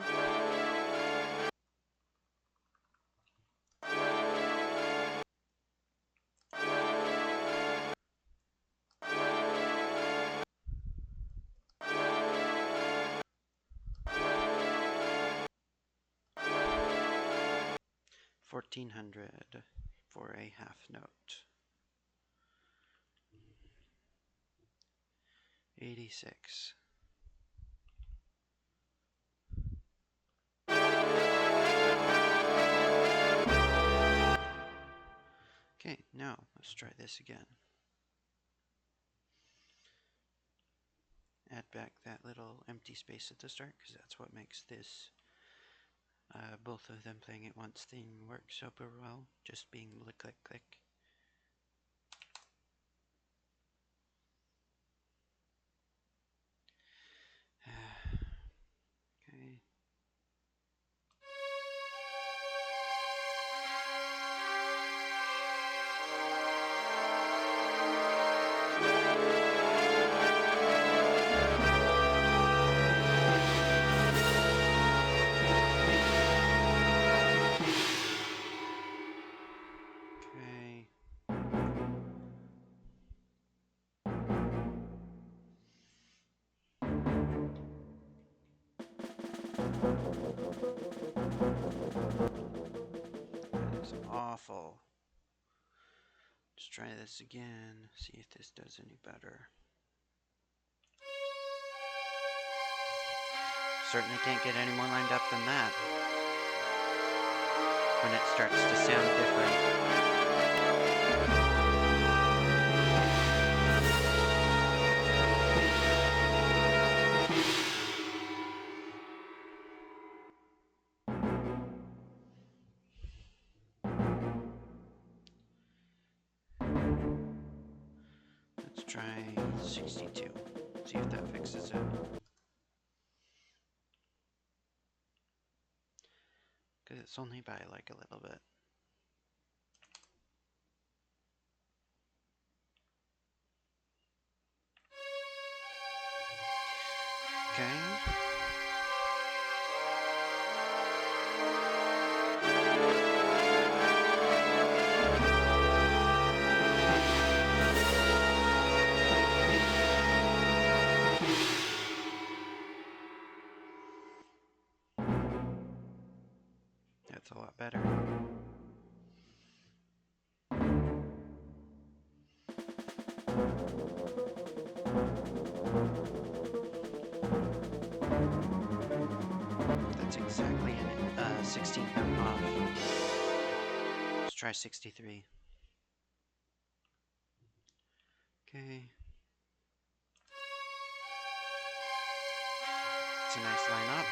$1,400 for a half note. 86. Okay, now let's try this again. Add back that little empty space at the start, because that's what makes this both of them playing at once thing work super well, just being click click click. Okay. That is awful. Let's try this again, see if this does any better. Certainly can't get any more lined up than that when it starts to sound different. 62. See if that fixes it. Because it's only by like a little bit. Okay. That's a lot better. 16% off. Let's try 63. Okay. It's a nice lineup.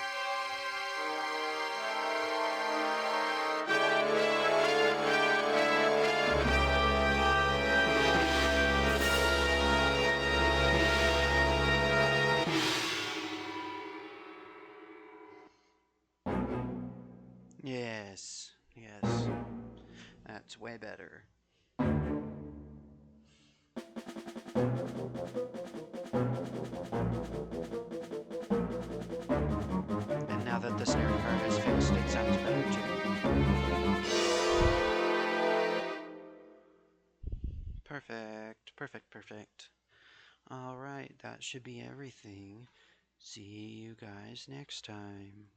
Yes, yes. That's way better. And now that the snare card is fixed, it sounds better too. Perfect, perfect, perfect. Alright, that should be everything. See you guys next time.